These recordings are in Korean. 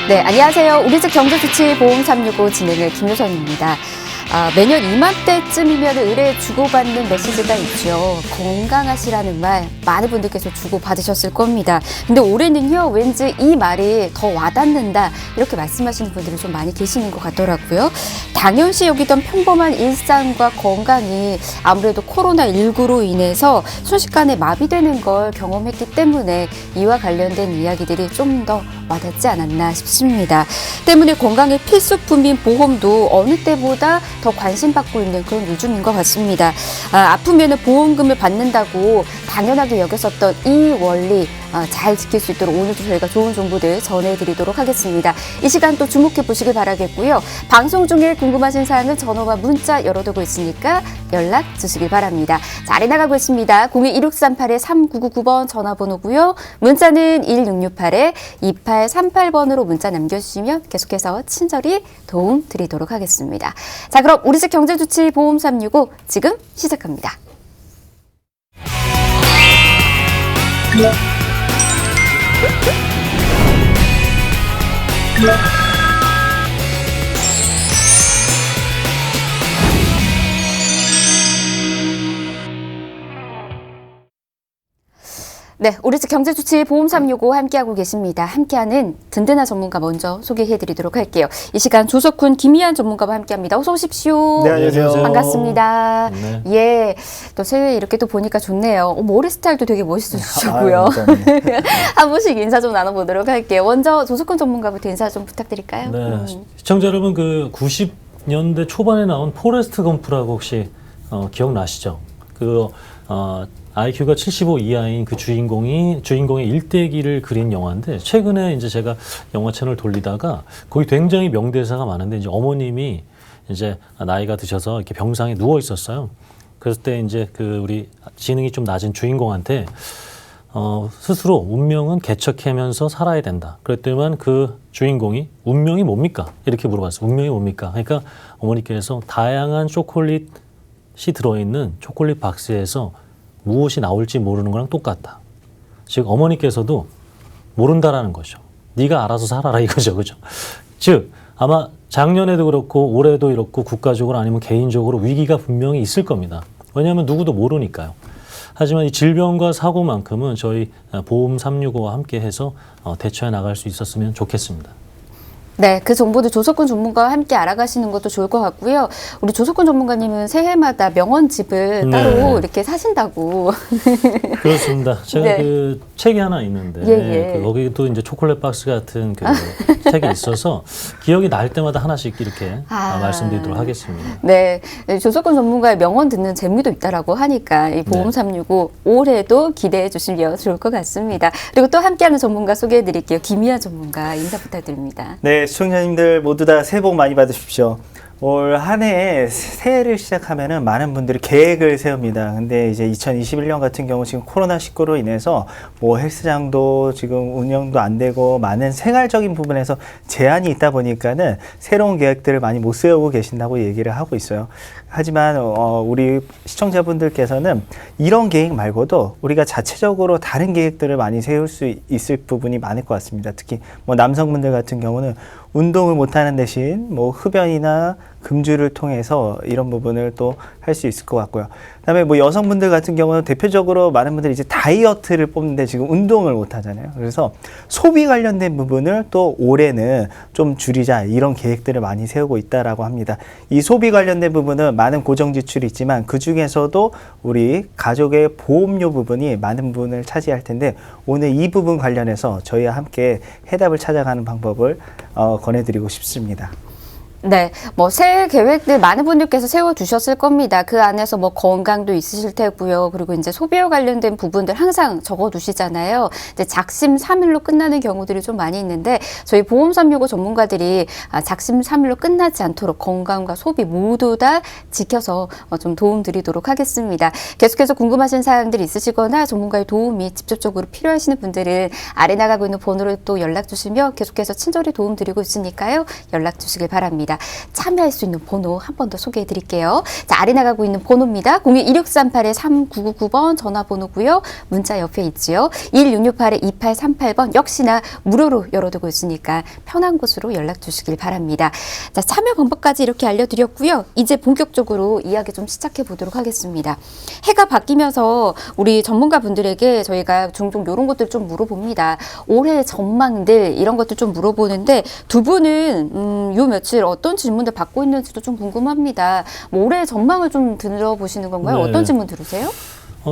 네, 안녕하세요. 우리집 경제주치보험 365 진행의 김효선입니다. 매년 이맘때쯤이면 의뢰 주고받는 메시지가 있죠. 건강하시라는 말 많은 분들께서 주고받으셨을 겁니다. 근데 올해는요, 왠지 이 말이 더 와닿는다 이렇게 말씀하시는 분들이 좀 많이 계시는 것 같더라고요. 당연시 여기던 평범한 일상과 건강이 아무래도 코로나19로 인해서 순식간에 마비되는 걸 경험했기 때문에 이와 관련된 이야기들이 좀 더 와닿지 않았나 싶습니다. 때문에 건강의 필수품인 보험도 어느 때보다 더 관심받고 있는 그런 요즘인 것 같습니다. 아프면 보험금을 받는다고 당연하게 여겼었던 이 원리 잘 지킬 수 있도록 오늘도 저희가 좋은 정보들 전해드리도록 하겠습니다. 이 시간 또 주목해 보시길 바라겠고요. 방송 중에 궁금하신 사항은 전화와 문자 열어두고 있으니까 연락 주시길 바랍니다. 자리 나가고 있습니다. 02-1638-3999번 전화번호고요. 문자는 1668-2838번으로 문자 남겨주시면 계속해서 친절히 도움 드리도록 하겠습니다. 자, 그럼 우리집 경제주치보험 365 지금 시작합니다. 네, 우리집 경제주치보험 365 함께하고 계십니다. 함께하는 든든한 전문가 먼저 소개해드리도록 할게요. 이 시간 조석훈, 김희안 전문가와 함께합니다. 어서 오십시오. 네, 안녕하세요. 반갑습니다. 네. 예, 또 새해 이렇게 또 보니까 좋네요. 머리 스타일도 되게 멋있으시고요. 한 분씩 인사 좀 나눠보도록 할게요. 먼저 조석훈 전문가부터 인사 좀 부탁드릴까요? 네, 시청자 여러분, 그 90년대 초반에 나온 포레스트 검프라고 혹시 기억나시죠? IQ가 75 이하인 그 주인공의 일대기를 그린 영화인데, 최근에 이제 제가 영화 채널 돌리다가 거기 굉장히 명대사가 많은데, 이제 어머님이 이제 나이가 드셔서 이렇게 병상에 누워 있었어요. 그랬을 때 이제 그 우리 지능이 좀 낮은 주인공한테 스스로 운명은 개척하면서 살아야 된다. 그랬더니만 그 주인공이 운명이 뭡니까? 이렇게 물어봤어요. 운명이 뭡니까? 그러니까 어머니께서 다양한 초콜릿이 들어있는 초콜릿 박스에서 무엇이 나올지 모르는 거랑 똑같다. 즉 어머니께서도 모른다라는 거죠. 네가 알아서 살아라 이거죠. 그죠? 즉 아마 작년에도 그렇고 올해도 이렇고 국가적으로 아니면 개인적으로 위기가 분명히 있을 겁니다. 왜냐하면 누구도 모르니까요. 하지만 이 질병과 사고만큼은 저희 보험 365와 함께 해서 대처해 나갈 수 있었으면 좋겠습니다. 네, 그 정보도 조석훈 전문가와 함께 알아가시는 것도 좋을 것 같고요. 우리 조석훈 전문가님은 새해마다 명언집을 따로 이렇게 사신다고. 그렇습니다. 제가 네. 그 책이 하나 있는데 거기 또 이제 초콜릿 박스 같은 그 책이 있어서 기억이 날 때마다 하나씩 이렇게 말씀드리도록 하겠습니다. 네, 조석훈 전문가의 명언 듣는 재미도 있다라고 하니까 이 보험 365 올해도 기대해 주시면 좋을 것 같습니다. 그리고 또 함께하는 전문가 소개해 드릴게요. 김희아 전문가 인사 부탁드립니다. 네, 시청자님들 모두 다 새해 복 많이 받으십시오. 올 한 해에 새해를 시작하면은 많은 분들이 계획을 세웁니다. 근데 이제 2021년 같은 경우 지금 코로나19로 인해서 뭐 헬스장도 지금 운영도 안 되고 많은 생활적인 부분에서 제한이 있다 보니까는 새로운 계획들을 많이 못 세우고 계신다고 얘기를 하고 있어요. 하지만 우리 시청자분들께서는 이런 계획 말고도 우리가 자체적으로 다른 계획들을 많이 세울 수 있을 부분이 많을 것 같습니다. 특히 뭐 남성분들 같은 경우는 운동을 못하는 대신 뭐 흡연이나 금주를 통해서 이런 부분을 또 할 수 있을 것 같고요. 그다음에 뭐 여성분들 같은 경우는 대표적으로 많은 분들이 이제 다이어트를 뽑는데 지금 운동을 못 하잖아요. 그래서 소비 관련된 부분을 또 올해는 좀 줄이자 이런 계획들을 많이 세우고 있다라고 합니다. 이 소비 관련된 부분은 많은 고정 지출이 있지만 그 중에서도 우리 가족의 보험료 부분이 많은 부분을 차지할 텐데 오늘 이 부분 관련해서 저희와 함께 해답을 찾아가는 방법을 권해드리고 싶습니다. 네, 뭐 새해 계획들 많은 분들께서 세워두셨을 겁니다. 그 안에서 뭐 건강도 있으실 테고요. 그리고 이제 소비와 관련된 부분들 항상 적어두시잖아요. 이제 작심삼일로 끝나는 경우들이 좀 많이 있는데 저희 보험 365 전문가들이 작심삼일로 끝나지 않도록 건강과 소비 모두 다 지켜서 좀 도움 드리도록 하겠습니다. 계속해서 궁금하신 사항들이 있으시거나 전문가의 도움이 직접적으로 필요하시는 분들은 아래 나가고 있는 번호로 또 연락 주시면 계속해서 친절히 도움 드리고 있으니까요. 연락 주시길 바랍니다. 있습니다. 참여할 수 있는 번호 한 번 더 소개해 드릴게요. 자, 아래 나가고 있는 번호입니다. 02-1638-3999번 전화번호고요. 문자 옆에 있지요. 1668-2838번 역시나 무료로 열어두고 있으니까 편한 곳으로 연락 주시길 바랍니다. 자, 참여 방법까지 이렇게 알려드렸고요. 이제 본격적으로 이야기 좀 시작해 보도록 하겠습니다. 해가 바뀌면서 우리 전문가분들에게 저희가 종종 이런 것들 좀 물어봅니다. 올해 전망들 이런 것들 좀 물어보는데 두 분은 요 며칠 어떤 질문들 받고 있는지도 좀 궁금합니다. 뭐 올해 전망을 좀 들어보시는 건가요? 네. 어떤 질문 들으세요?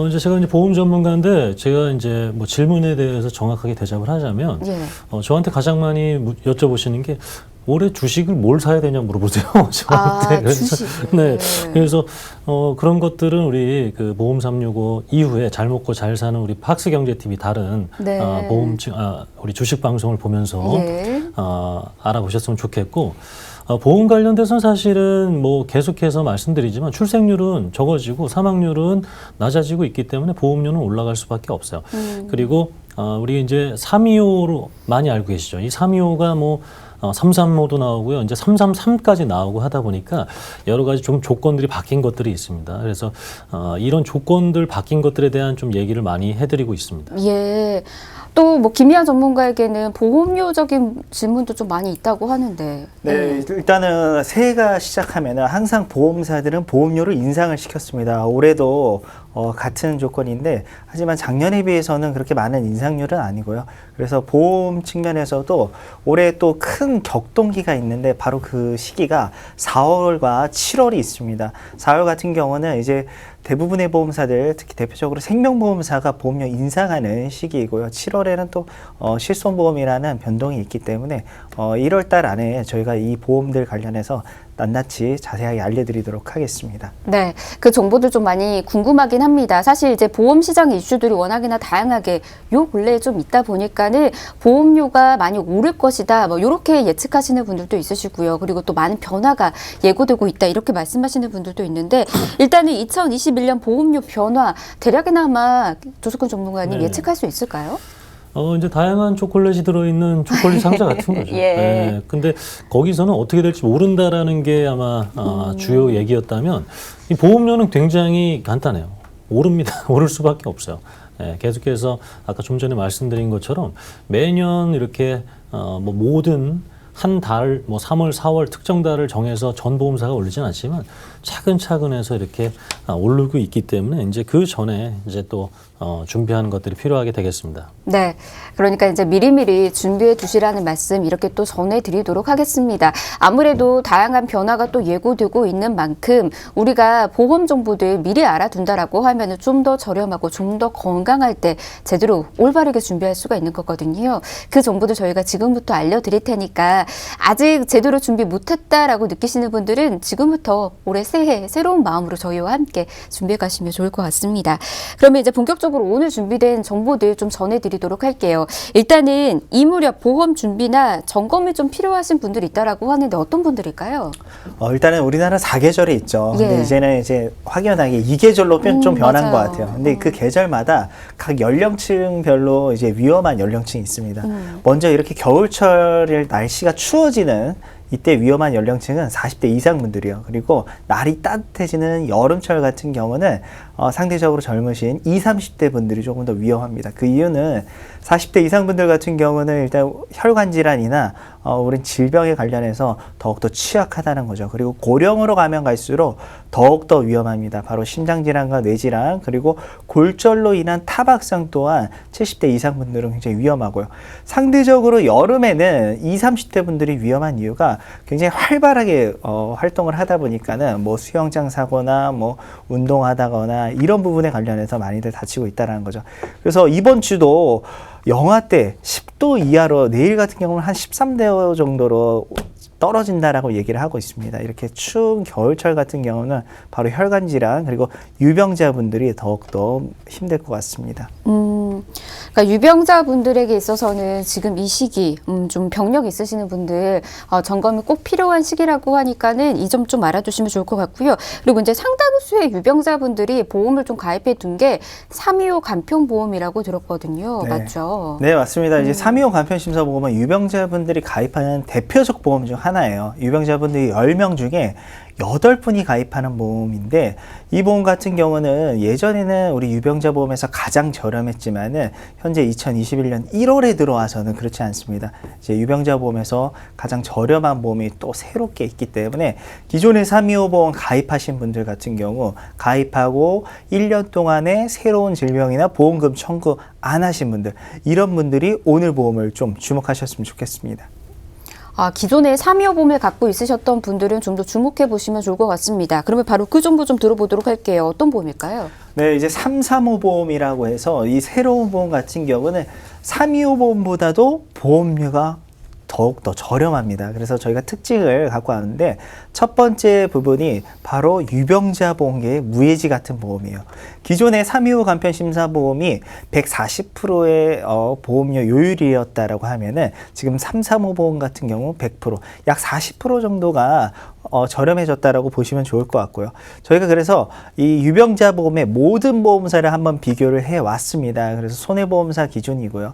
이제 제가 이제 보험 전문가인데 제가 이제 뭐 질문에 대해서 정확하게 대답을 하자면 예. 저한테 가장 많이 여쭤보시는 게 올해 주식을 뭘 사야 되냐 물어보세요. 저한테. 그래서, 주식. 네. 그래서 그런 것들은 우리 그 보험 365 이후에 잘 먹고 잘 사는 우리 박스경제TV 다른 네. 우리 주식 방송을 보면서 예. 알아보셨으면 좋겠고. 보험 관련돼서는 사실은 뭐 계속해서 말씀드리지만 출생률은 적어지고 사망률은 낮아지고 있기 때문에 보험료는 올라갈 수밖에 없어요. 그리고 우리 이제 325로 많이 알고 계시죠. 이 325가 뭐 335도 나오고요. 이제 333까지 나오고 하다 보니까 여러 가지 좀 조건들이 바뀐 것들이 있습니다. 그래서 이런 조건들 바뀐 것들에 대한 좀 얘기를 많이 해드리고 있습니다. 예. 또 뭐 김희아 전문가에게는 보험료적인 질문도 좀 많이 있다고 하는데. 네, 일단은 새해가 시작하면 항상 보험사들은 보험료를 인상을 시켰습니다. 올해도 같은 조건인데 하지만 작년에 비해서는 그렇게 많은 인상률은 아니고요. 그래서 보험 측면에서도 올해 또 큰 격동기가 있는데 바로 그 시기가 4월과 7월이 있습니다. 4월 같은 경우는 이제 대부분의 보험사들, 특히 대표적으로 생명보험사가 보험료 인상하는 시기이고요. 7월에는 또 실손보험이라는 변동이 있기 때문에 1월 달 안에 저희가 이 보험들 관련해서 낱낱이 자세하게 알려드리도록 하겠습니다. 네, 그 정보들 좀 많이 궁금하긴 합니다. 사실 이제 보험 시장의 이슈들이 워낙이나 다양하게 요 근래에 좀 있다 보니까는 보험료가 많이 오를 것이다. 뭐 이렇게 예측하시는 분들도 있으시고요. 그리고 또 많은 변화가 예고되고 있다. 이렇게 말씀하시는 분들도 있는데 일단은 2021년 보험료 변화 대략이나마 조석훈 전문가님 네. 예측할 수 있을까요? 이제 다양한 초콜릿이 들어있는 초콜릿 상자 같은 거죠. 예. 네. 근데 거기서는 어떻게 될지 모른다라는 게 아마 주요 얘기였다면 이 보험료는 굉장히 간단해요. 오릅니다. 오를 수밖에 없어요. 네, 계속해서 아까 좀 전에 말씀드린 것처럼 매년 이렇게 뭐 모든 한 달, 뭐 3월, 4월 특정 달을 정해서 전 보험사가 오르진 않지만 차근차근 해서 이렇게 오르고 있기 때문에 이제 그 전에 이제 또 준비하는 것들이 필요하게 되겠습니다. 네. 그러니까 이제 미리미리 준비해 두시라는 말씀 이렇게 또 전해드리도록 하겠습니다. 아무래도 다양한 변화가 또 예고되고 있는 만큼 우리가 보험 정보들 미리 알아둔다라고 하면은 좀 더 저렴하고 좀 더 건강할 때 제대로 올바르게 준비할 수가 있는 거거든요. 그 정보들 저희가 지금부터 알려드릴 테니까 아직 제대로 준비 못했다라고 느끼시는 분들은 지금부터 올해 새해 새로운 마음으로 저희와 함께 준비해 가시면 좋을 것 같습니다. 그러면 이제 본격적으로 오늘 준비된 정보들 좀 전해드리도록 할게요. 일단은 이 무렵 보험 준비나 점검이 좀 필요하신 분들이 있다라고 하는데 어떤 분들일까요? 일단은 우리나라 4계절이 있죠. 예. 근데 이제는 이제 확연하게 2계절로 좀 변한 맞아요. 것 같아요. 근데 그 계절마다 각 연령층별로 이제 위험한 연령층이 있습니다. 먼저 이렇게 겨울철 날씨가 추워지는 이때 위험한 연령층은 40대 이상 분들이요. 그리고 날이 따뜻해지는 여름철 같은 경우는 상대적으로 젊으신 20, 30대 분들이 조금 더 위험합니다. 그 이유는 40대 이상 분들 같은 경우는 일단 혈관 질환이나 우린 질병에 관련해서 더욱더 취약하다는 거죠. 그리고 고령으로 가면 갈수록 더욱더 위험합니다. 바로 심장질환과 뇌질환 그리고 골절로 인한 타박상 또한 70대 이상 분들은 굉장히 위험하고요. 상대적으로 여름에는 20, 30대 분들이 위험한 이유가 굉장히 활발하게 활동을 하다 보니까는 뭐 수영장 사고나 뭐 운동하다거나 이런 부분에 관련해서 많이들 다치고 있다는 거죠. 그래서 이번 주도 영하때 10도 이하로 내일 같은 경우는 한 13도 정도로 떨어진다라고 얘기를 하고 있습니다. 이렇게 추운 겨울철 같은 경우는 바로 혈관 질환 그리고 유병자분들이 더욱더 힘들 것 같습니다. 그러니까 유병자분들에게 있어서는 지금 이 시기 좀 병력 있으시는 분들 점검이 꼭 필요한 시기라고 하니까는 이 점 좀 알아두시면 좋을 것 같고요. 그리고 이제 상담을 상당수의 유병자분들이 보험을 좀 가입해 둔 게 325 간편보험이라고 들었거든요. 네. 맞죠? 네, 맞습니다. 이제 325 간편심사보험은 유병자분들이 가입하는 대표적 보험 중 하나예요. 유병자분들이 10명 중에 8분이 가입하는 보험인데 이 보험 같은 경우는 예전에는 우리 유병자 보험에서 가장 저렴했지만은 현재 2021년 1월에 들어와서는 그렇지 않습니다. 이제 유병자 보험에서 가장 저렴한 보험이 또 새롭게 있기 때문에 기존의 325 보험 가입하신 분들 같은 경우 가입하고 1년 동안에 새로운 질병이나 보험금 청구 안 하신 분들, 이런 분들이 오늘 보험을 좀 주목하셨으면 좋겠습니다. 기존에 325 보험을 갖고 있으셨던 분들은 좀 더 주목해 보시면 좋을 것 같습니다. 그러면 바로 그 정보 좀 들어보도록 할게요. 어떤 보험일까요? 네, 이제 335 보험이라고 해서 이 새로운 보험 같은 경우는 325 보험보다도 보험료가 더욱더 저렴합니다. 그래서 저희가 특징을 갖고 왔는데 첫 번째 부분이 바로 유병자 보험계의 무해지 같은 보험이에요. 기존의 325 간편심사보험이 140%의 보험료 요율이었다라고 하면은 지금 335 보험 같은 경우 100%, 약 40% 정도가 저렴해졌다라고 보시면 좋을 것 같고요. 저희가 그래서 이 유병자 보험의 모든 보험사를 한번 비교를 해 왔습니다. 그래서 손해보험사 기준이고요.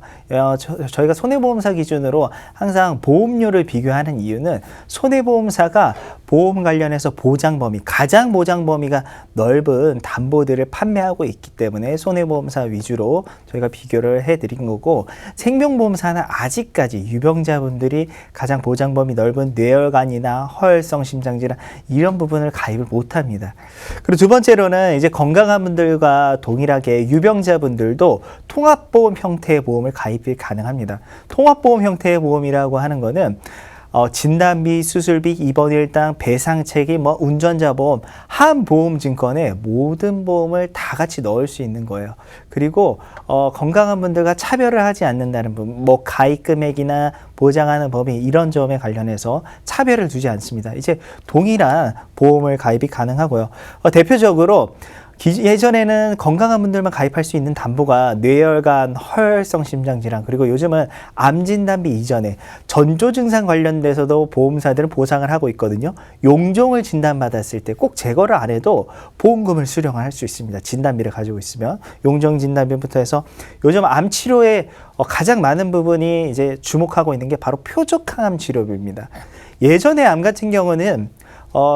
저희가 손해보험사 기준으로 항상 보험료를 비교하는 이유는 손해보험사가 보험 관련해서 보장 범위, 가장 보장 범위가 넓은 담보들을 판매하고 있기 때문에 손해보험사 위주로 저희가 비교를 해드린 거고, 생명보험사는 아직까지 유병자분들이 가장 보장 범위 넓은 뇌혈관이나 허혈성 심장질환 이런 부분을 가입을 못합니다. 그리고 두 번째로는 이제 건강한 분들과 동일하게 유병자분들도 통합보험 형태의 보험을 가입이 가능합니다. 통합보험 형태의 보험이라고 하는 거는 진단비, 수술비, 입원일당, 배상책임, 운전자 보험, 한 보험 증권에 모든 보험을 다 같이 넣을 수 있는 거예요. 그리고 건강한 분들과 차별을 하지 않는다는 부분, 가입 금액이나 보장하는 범위 이런 점에 관련해서 차별을 두지 않습니다. 이제 동일한 보험을 가입이 가능하고요. 대표적으로 예전에는 건강한 분들만 가입할 수 있는 담보가 뇌혈관, 허혈성 심장질환, 그리고 요즘은 암 진단비 이전에 전조 증상 관련돼서도 보험사들은 보상을 하고 있거든요. 용종을 진단받았을 때 꼭 제거를 안 해도 보험금을 수령을 할 수 있습니다. 진단비를 가지고 있으면. 용종 진단비부터 해서 요즘 암 치료에 가장 많은 부분이 이제 주목하고 있는 게 바로 표적항암 치료비입니다. 예전에 암 같은 경우는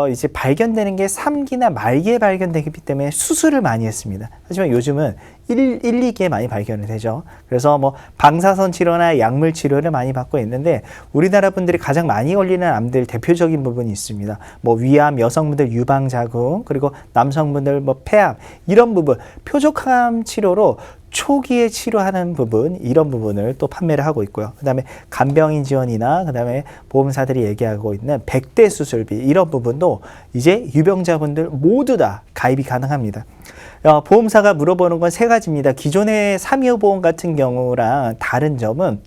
이제 발견되는 게 3기나 말기에 발견되기 때문에 수술을 많이 했습니다. 하지만 요즘은 1, 2기에 많이 발견이 되죠. 그래서 방사선 치료나 약물 치료를 많이 받고 있는데 우리나라 분들이 가장 많이 걸리는 암들 대표적인 부분이 있습니다. 위암, 여성분들 유방자궁, 그리고 남성분들 폐암 이런 부분 표적항암 치료로 초기에 치료하는 부분, 이런 부분을 또 판매를 하고 있고요. 그 다음에 간병인 지원이나 그 다음에 보험사들이 얘기하고 있는 100대 수술비 이런 부분도 이제 유병자분들 모두 다 가입이 가능합니다. 보험사가 물어보는 건 세 가지입니다. 기존의 325 보험 같은 경우랑 다른 점은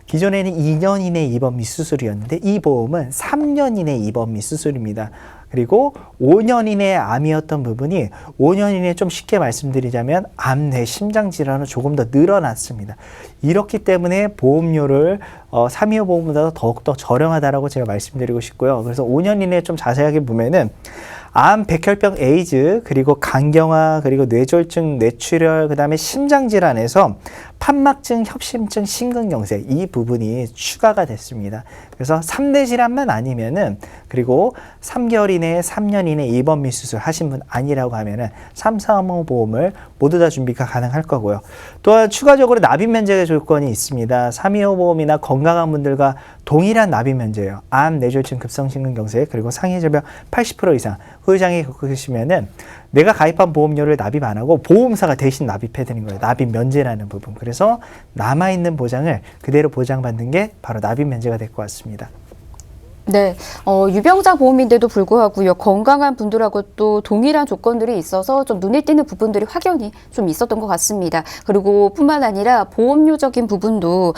기존에는 2년 이내 입원 및 수술이었는데 이 보험은 3년 이내 입원 및 수술입니다. 그리고 5년 이내 암이었던 부분이 5년 이내 좀 쉽게 말씀드리자면 암, 뇌, 심장 질환은 조금 더 늘어났습니다. 이렇기 때문에 보험료를 325 보험보다 더욱더 저렴하다라고 제가 말씀드리고 싶고요. 그래서 5년 이내에 좀 자세하게 보면은 암, 백혈병, 에이즈, 그리고 간경화, 그리고 뇌졸중, 뇌출혈, 그 다음에 심장질환에서 판막증, 협심증, 심근경색 이 부분이 추가가 됐습니다. 그래서 3대 질환만 아니면은, 그리고 3개월 이내에 3년 이내 입원 및 수술 하신 분 아니라고 하면은 335 보험을 모두 다 준비가 가능할 거고요. 또한 추가적으로 납입 면제 조건이 있습니다. 325 보험이나 건강한 분들과 동일한 납입 면제예요. 암, 뇌졸중, 급성심근경색, 그리고 상해질병 80% 이상 후유장애 겪으시면은 내가 가입한 보험료를 납입 안 하고 보험사가 대신 납입해 드리는 거예요. 납입 면제라는 부분. 그래서 남아있는 보장을 그대로 보장받는 게 바로 납입 면제가 될 것 같습니다. 네, 유병자 보험인데도 불구하고요, 건강한 분들하고 또 동일한 조건들이 있어서 좀 눈에 띄는 부분들이 확연히 좀 있었던 것 같습니다. 그리고 뿐만 아니라 보험료적인 부분도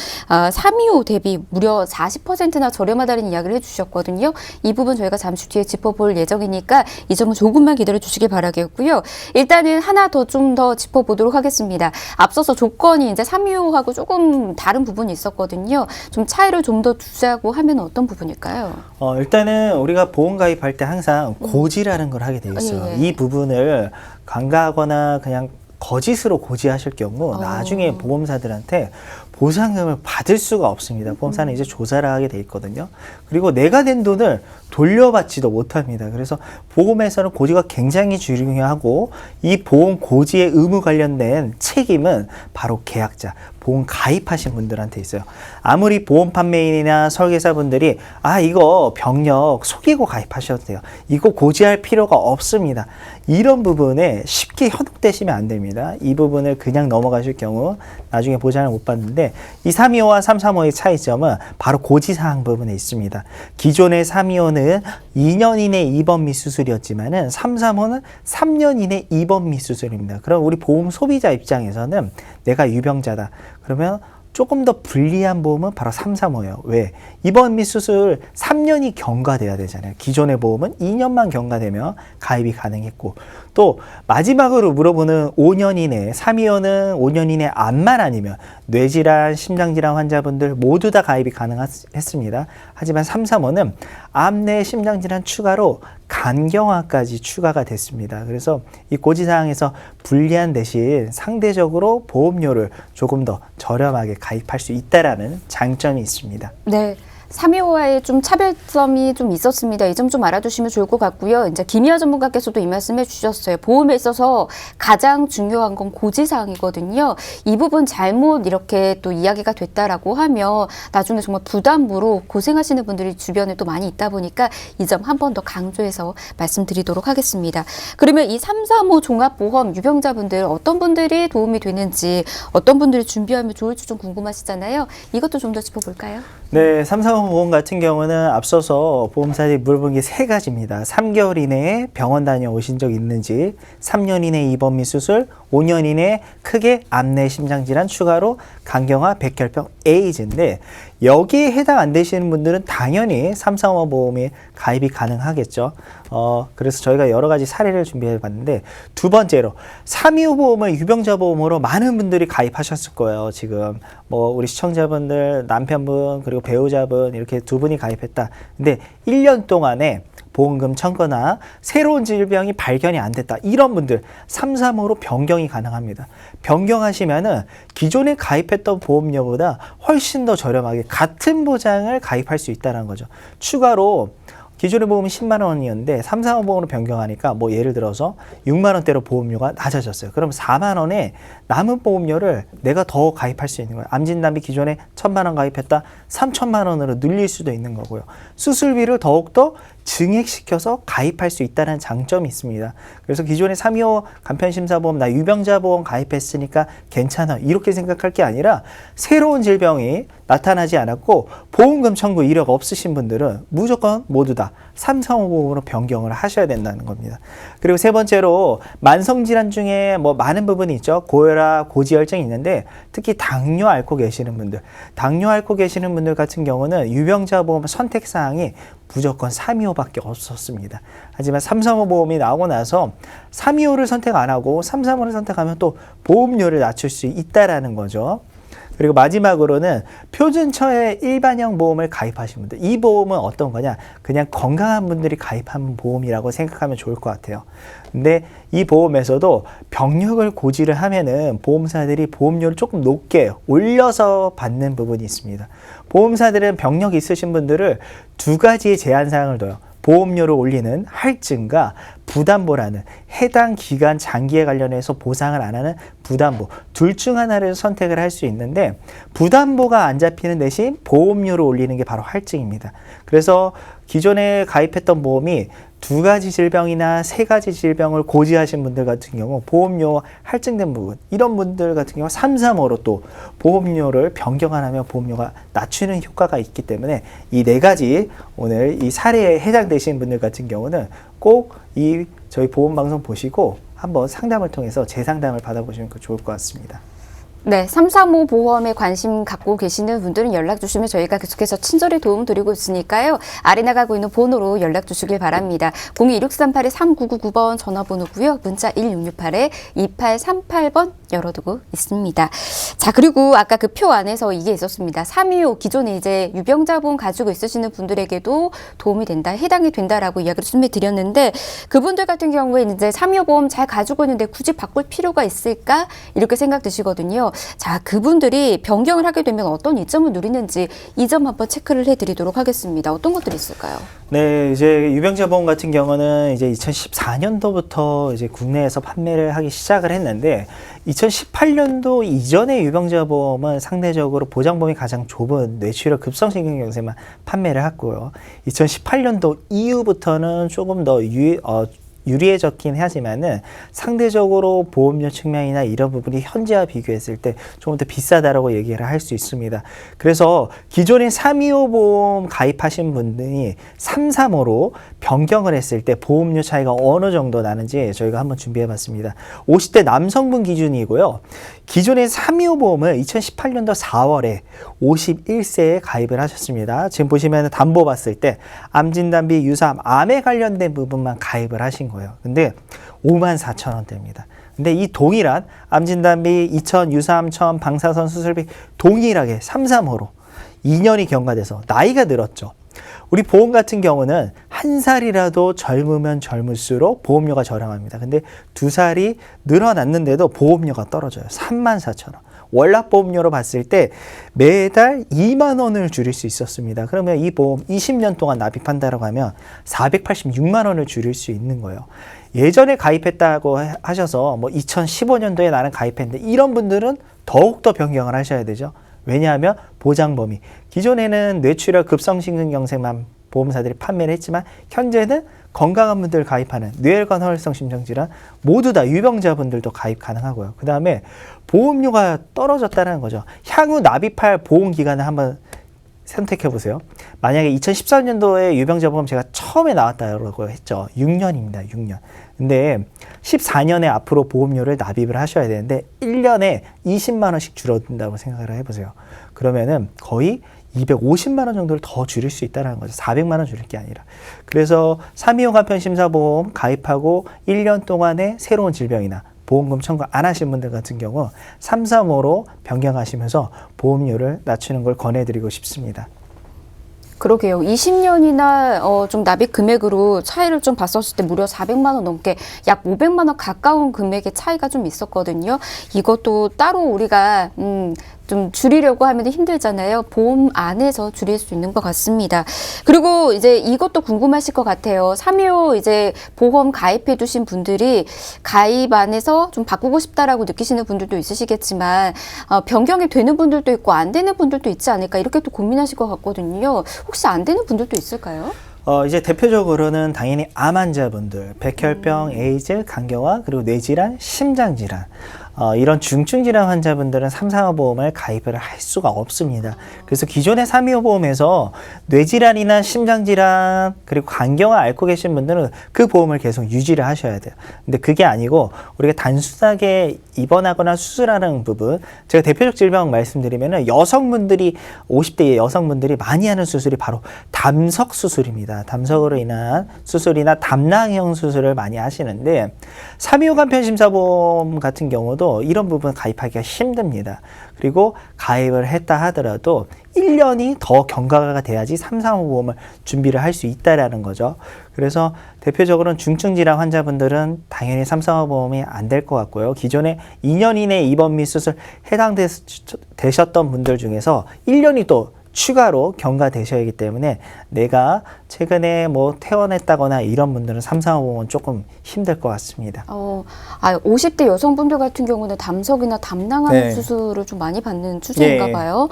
325 대비 무려 40%나 저렴하다는 이야기를 해주셨거든요. 이 부분 저희가 잠시 뒤에 짚어볼 예정이니까 이 점은 조금만 기다려 주시길 바라겠고요. 일단은 하나 더 좀 더 짚어보도록 하겠습니다. 앞서서 조건이 이제 325하고 조금 다른 부분이 있었거든요. 좀 차이를 좀 더 두자고 하면 어떤 부분일까요? 일단은 우리가 보험 가입할 때 항상 고지라는 걸 하게 돼 있어요. 예. 이 부분을 간과하거나 그냥 거짓으로 고지하실 경우 나중에 보험사들한테 보상금을 받을 수가 없습니다. 보험사는 이제 조사를 하게 돼 있거든요. 그리고 내가 낸 돈을 돌려받지도 못합니다. 그래서 보험에서는 고지가 굉장히 중요하고 이 보험 고지의 의무 관련된 책임은 바로 계약자, 보험 가입하신 분들한테 있어요. 아무리 보험 판매인이나 설계사분들이 이거 병력 속이고 가입하셔도 돼요. 이거 고지할 필요가 없습니다. 이런 부분에 쉽게 현혹되시면 안 됩니다. 이 부분을 그냥 넘어가실 경우 나중에 보장을 못 받는데 이 325와 335의 차이점은 바로 고지사항 부분에 있습니다. 기존의 325는 2년 이내 입원 및 수술이었지만은 335는 3년 이내 입원 및 수술입니다. 그럼 우리 보험 소비자 입장에서는 내가 유병자다. 그러면 조금 더 불리한 보험은 바로 335예요. 왜? 입원 및 수술 3년이 경과돼야 되잖아요. 기존의 보험은 2년만 경과되면 가입이 가능했고 또 마지막으로 물어보는 5년 이내 325는 5년 이내 암만 아니면 뇌질환, 심장질환 환자분들 모두 다 가입이 가능했습니다. 하지만 335는 암 내 심장질환 추가로 간경화까지 추가가 됐습니다. 그래서 이 고지사항에서 불리한 대신 상대적으로 보험료를 조금 더 저렴하게 가입할 수 있다라는 장점이 있습니다. 네. 325와의 좀 차별점이 좀 있었습니다. 이 점 좀 알아두시면 좋을 것 같고요. 이제 김희아 전문가께서도 이 말씀해 주셨어요. 보험에 있어서 가장 중요한 건 고지사항이거든요. 이 부분 잘못 이렇게 또 이야기가 됐다라고 하면 나중에 정말 부담으로 고생하시는 분들이 주변에 또 많이 있다 보니까 이 점 한 번 더 강조해서 말씀드리도록 하겠습니다. 그러면 이 335 종합보험 유병자분들 어떤 분들이 도움이 되는지 어떤 분들이 준비하면 좋을지 좀 궁금하시잖아요. 이것도 좀 더 짚어볼까요? 네, 335 보험 같은 경우는 앞서서 보험사들이 물어본 게 3가지입니다. 3개월 이내에 병원 다녀오신 적 있는지, 3년 이내 입원 및 수술, 5년 이내 크게 암 내 심장질환 추가로 간경화, 백혈병, 에이즈인데 여기에 해당 안 되시는 분들은 당연히 335 보험이 가입이 가능하겠죠. 그래서 저희가 여러 가지 사례를 준비해 봤는데 두 번째로 325 보험을 유병자 보험으로 많은 분들이 가입하셨을 거예요. 지금 뭐 우리 시청자분들 남편분 그리고 배우자분 이렇게 두 분이 가입했다. 근데 1년 동안에 보험금 청구나 새로운 질병이 발견이 안 됐다. 이런 분들 335로 변경이 가능합니다. 변경하시면은 기존에 가입했던 보험료보다 훨씬 더 저렴하게 같은 보장을 가입할 수 있다는 거죠. 추가로 기존의 보험이 10만 원이었는데 335 보험으로 변경하니까 뭐 예를 들어서 6만 원대로 보험료가 낮아졌어요. 그럼 4만 원에 남은 보험료를 내가 더 가입할 수 있는 거예요. 암진단비 기존에 1,000만 원 가입했다 3,000만 원으로 늘릴 수도 있는 거고요. 수술비를 더욱더 증액시켜서 가입할 수 있다는 장점이 있습니다. 그래서 기존에 325 간편심사보험 나 유병자 보험 가입했으니까 괜찮아 이렇게 생각할 게 아니라 새로운 질병이 나타나지 않았고 보험금 청구 이력 없으신 분들은 무조건 모두 다 335 보험으로 변경을 하셔야 된다는 겁니다. 그리고 세 번째로 만성질환 중에 뭐 많은 부분이 있죠. 고혈압, 고지혈증이 있는데 특히 당뇨 앓고 계시는 분들, 당뇨 앓고 계시는 분들 같은 경우는 유병자 보험 선택사항이 무조건 325밖에 없었습니다. 하지만 335 보험이 나오고 나서 325를 선택 안 하고 335를 선택하면 또 보험료를 낮출 수 있다라는 거죠. 그리고 마지막으로는 표준처의 일반형 보험을 가입하신 분들, 이 보험은 어떤 거냐? 그냥 건강한 분들이 가입한 보험이라고 생각하면 좋을 것 같아요. 근데 이 보험에서도 병력을 고지를 하면은 보험사들이 보험료를 조금 높게 올려서 받는 부분이 있습니다. 보험사들은 병력이 있으신 분들을 두 가지의 제한 사항을 둬요. 보험료를 올리는 할증과 부담보라는 해당 기간 장기에 관련해서 보상을 안 하는 부담보 둘 중 하나를 선택을 할 수 있는데 부담보가 안 잡히는 대신 보험료를 올리는 게 바로 할증입니다. 그래서 기존에 가입했던 보험이 두 가지 질병이나 세 가지 질병을 고지하신 분들 같은 경우 보험료 할증된 부분 이런 분들 같은 경우 335로 또 보험료를 변경 안 하면 보험료가 낮추는 효과가 있기 때문에 이 네 가지 오늘 이 사례에 해당되시는 분들 같은 경우는 꼭 이 저희 보험방송 보시고 한번 상담을 통해서 재상담을 받아보시면 좋을 것 같습니다. 네, 335 보험에 관심 갖고 계시는 분들은 연락 주시면 저희가 계속해서 친절히 도움 드리고 있으니까요. 아래 나가고 있는 번호로 연락 주시길 바랍니다. 02-2638-3999번 전화번호고요. 문자 1668-2838번 열어두고 있습니다. 자, 그리고 아까 그 표 안에서 이게 있었습니다. 325 기존에 이제 유병자보험 가지고 있으시는 분들에게도 도움이 된다, 해당이 된다라고 이야기를 설명드렸는데 그분들 같은 경우에 이제 325 보험 잘 가지고 있는데 굳이 바꿀 필요가 있을까? 이렇게 생각 드시거든요. 자, 그분들이 변경을 하게 되면 어떤 이점을 누리는지 이 점 한번 체크를 해드리도록 하겠습니다. 어떤 것들이 있을까요? 네, 이제 유병자 보험 같은 경우는 이제 2014년도부터 이제 국내에서 판매를 하기 시작을 했는데 2018년도 이전의 유병자 보험은 상대적으로 보장 범위 가장 좁은 뇌출혈 급성신경경색만 판매를 했고요. 2018년도 이후부터는 조금 더 유리해졌긴 하지만은 상대적으로 보험료 측면이나 이런 부분이 현재와 비교했을 때 조금 더 비싸다라고 얘기를 할 수 있습니다. 그래서 기존에 325 보험 가입하신 분들이 335로 변경을 했을 때 보험료 차이가 어느 정도 나는지 저희가 한번 준비해 봤습니다. 50대 남성분 기준이고요. 기존의 325 보험을 2018년도 4월에 51세에 가입을 하셨습니다. 지금 보시면 담보 봤을 때 암진단비, 유사암, 암에 관련된 부분만 가입을 하신 거예요. 근데 54,000원대입니다. 근데 이 동일한 암진단비 2천, 유사암 1,000, 방사선 수술비 동일하게 335로 2년이 경과돼서 나이가 늘었죠. 우리 보험 같은 경우는 한 살이라도 젊으면 젊을수록 보험료가 저렴합니다. 근데 2살이 늘어났는데도 보험료가 떨어져요. 34,000원. 월납보험료로 봤을 때 매달 2만 원을 줄일 수 있었습니다. 그러면 이 보험 20년 동안 납입한다고 하면 486만 원을 줄일 수 있는 거예요. 예전에 가입했다고 하셔서 뭐 2015년도에 나는 가입했는데 이런 분들은 더욱더 변경을 하셔야 되죠. 왜냐하면 보장 범위. 기존에는 뇌출혈 급성심근경색만 보험사들이 판매를 했지만 현재는 건강한 분들 가입하는 뇌혈관 허혈성 심장질환 모두 다 유병자분들도 가입 가능하고요. 그 다음에 보험료가 떨어졌다는 거죠. 향후 납입할 보험 기간을 한번 선택해 보세요. 만약에 2014년도에 유병자 보험 제가 처음에 나왔다고 했죠. 6년입니다. 6년. 근데 14년에 앞으로 보험료를 납입을 하셔야 되는데 1년에 20만 원씩 줄어든다고 생각을 해보세요. 그러면은 거의 250만 원 정도를 더 줄일 수 있다는 거죠. 400만 원 줄일 게 아니라. 그래서 325 간편심사보험 가입하고 1년 동안에 새로운 질병이나 보험금 청구 안 하신 분들 같은 경우 335로 변경하시면서 보험료를 낮추는 걸 권해드리고 싶습니다. 그러게요. 20년이나 좀 납입 금액으로 차이를 좀 봤었을 때 무려 400만 원 넘게 약 500만 원 가까운 금액의 차이가 좀 있었거든요. 이것도 따로 우리가 좀 줄이려고 하면 힘들잖아요. 보험 안에서 줄일 수 있는 것 같습니다. 그리고 이제 이것도 궁금하실 것 같아요. 325 이제 보험 가입해 두신 분들이 가입 안에서 좀 바꾸고 싶다라고 느끼시는 분들도 있으시겠지만 변경이 되는 분들도 있고 안 되는 분들도 있지 않을까 이렇게 또 고민하실 것 같거든요. 혹시 안 되는 분들도 있을까요? 이제 대표적으로는 당연히 암 환자분들, 백혈병, 에이즈, 간경화, 그리고 뇌질환, 심장질환 이런 중증질환 환자분들은 335 보험을 가입을 할 수가 없습니다. 그래서 기존의 325 보험에서 뇌질환이나 심장질환 그리고 간경화 앓고 계신 분들은 그 보험을 계속 유지를 하셔야 돼요. 근데 그게 아니고 우리가 단순하게 입원하거나 수술하는 부분, 제가 대표적 질병 말씀드리면은 여성분들이 50대의 여성분들이 많이 하는 수술이 바로 담석 수술입니다. 담석으로 인한 수술이나 담낭형 수술을 많이 하시는데 325 간편심사보험 같은 경우도 이런 부분 가입하기가 힘듭니다. 그리고 가입을 했다 하더라도 1년이 더 경과가 돼야지 335 보험을 준비를 할 수 있다라는 거죠. 그래서 대표적으로는 중증질환 환자분들은 당연히 335 보험이 안 될 것 같고요. 기존에 2년 이내 입원 및 수술 해당되셨던 분들 중에서 1년이 또 추가로 경과되셔야 하기 때문에 내가 최근에 뭐 퇴원했다거나 이런 분들은 335 보험은 조금 힘들 것 같습니다. 50대 여성분들 같은 경우는 담석이나 담낭하는 네. 수술을 좀 많이 받는 추세인가 봐요.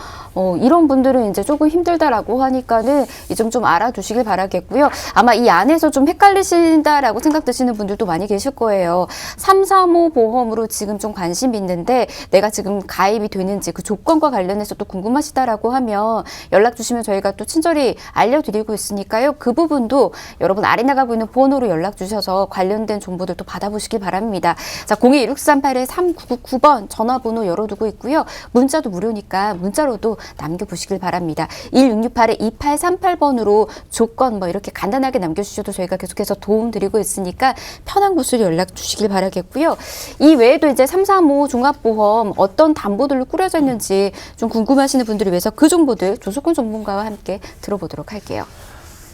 이런 분들은 이제 조금 힘들다라고 하니까는 이 점 좀 알아두시길 바라겠고요. 아마 이 안에서 좀 헷갈리신다라고 생각되시는 분들도 많이 계실 거예요. 335 보험으로 지금 좀 관심이 있는데 내가 지금 가입이 되는지 그 조건과 관련해서 또 궁금하시다라고 하면 연락 주시면 저희가 또 친절히 알려드리고 있으니까요. 그 부분도 여러분 아래 나가고 있는 번호로 연락 주셔서 관련된 정보들 또 받아보시길 바랍니다. 자, 02-1638-3999번 전화번호 열어두고 있고요. 문자도 무료니까 문자로도 남겨보시길 바랍니다. 1668-2838번으로 조건 뭐 이렇게 간단하게 남겨주셔도 저희가 계속해서 도움드리고 있으니까 편한 곳으로 연락 주시길 바라겠고요. 이 외에도 이제 335 종합보험 어떤 담보들로 꾸려져 있는지 좀 궁금하시는 분들을 위해서 그 정보들 조석훈 전문가와 함께 들어보도록 할게요.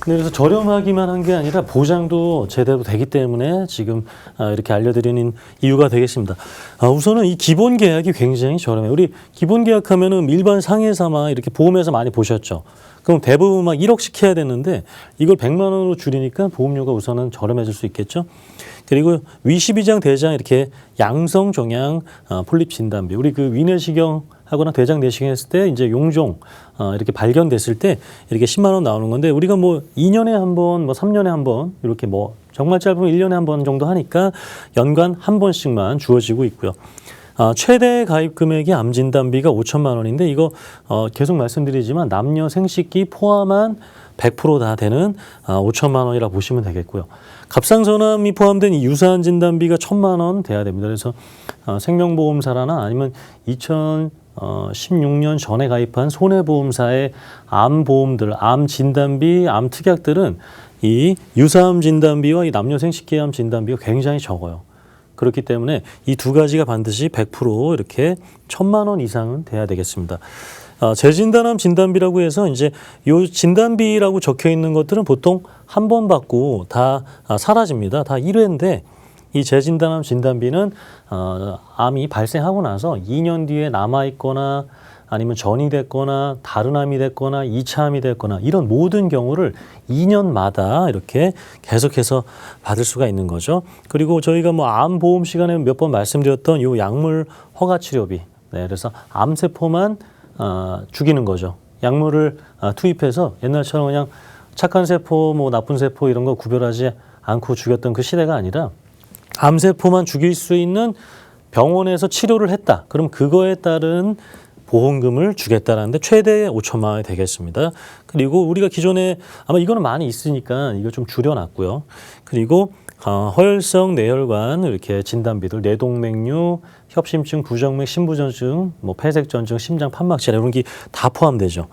네, 그래서 저렴하기만 한 게 아니라 보장도 제대로 되기 때문에 지금 이렇게 알려드리는 이유가 되겠습니다. 우선은 이 기본 계약이 굉장히 저렴해요. 우리 기본 계약하면은 일반 상해사만 이렇게 보험회사 많이 보셨죠. 그럼 대부분 막 1억씩 해야 되는데 이걸 100만 원으로 줄이니까 보험료가 우선은 저렴해질 수 있겠죠. 그리고 위12장 대장 이렇게 양성 종양 폴립 진단비, 우리 그 위내시경 하거나 대장 내시경 했을 때 이제 용종 이렇게 발견됐을 때 이렇게 10만 원 나오는 건데, 우리가 뭐 2년에 한 번, 뭐 3년에 한 번 이렇게 뭐 정말 짧으면 1년에 한 번 정도 하니까 연간 한 번씩만 주어지고 있고요. 최대 가입 금액이 암 진단비가 5천만 원인데 이거 계속 말씀드리지만 남녀 생식기 포함한 100% 다 되는 5천만 원이라 보시면 되겠고요. 갑상선암이 포함된 이 유사한 진단비가 1,000만 원 돼야 됩니다. 그래서 생명보험사라나 아니면 2016년 전에 가입한 손해보험사의 암보험들, 암 진단비, 암 특약들은 이 유사암 진단비와 이 남녀 생식기암 진단비가 굉장히 적어요. 그렇기 때문에 이 두 가지가 반드시 100% 이렇게 1,000만 원 이상은 돼야 되겠습니다. 재진단암 진단비라고 해서 이제 요 진단비라고 적혀 있는 것들은 보통 한 번 받고 다 사라집니다. 다 1회인데 이 재진단암 진단비는 암이 발생하고 나서 2년 뒤에 남아있거나 아니면 전이 됐거나 다른 암이 됐거나 2차 암이 됐거나 이런 모든 경우를 2년마다 이렇게 계속해서 받을 수가 있는 거죠. 그리고 저희가 뭐 암 보험 시간에 몇 번 말씀드렸던 요 약물 허가 치료비, 네, 그래서 암세포만 죽이는 거죠. 약물을 투입해서 옛날처럼 그냥 착한 세포, 뭐 나쁜 세포 이런 거 구별하지 않고 죽였던 그 시대가 아니라 암세포만 죽일 수 있는 병원에서 치료를 했다. 그럼 그거에 따른 보험금을 주겠다라는데 최대 5천만 원이 되겠습니다. 그리고 우리가 기존에 아마 이거는 많이 있으니까 이거 좀 줄여놨고요. 그리고 허혈성 뇌혈관 이렇게 진단비들, 뇌동맥류, 협심증, 부정맥, 심부전증, 뭐 폐색전증, 심장 판막질환 이런 게 다 포함되죠.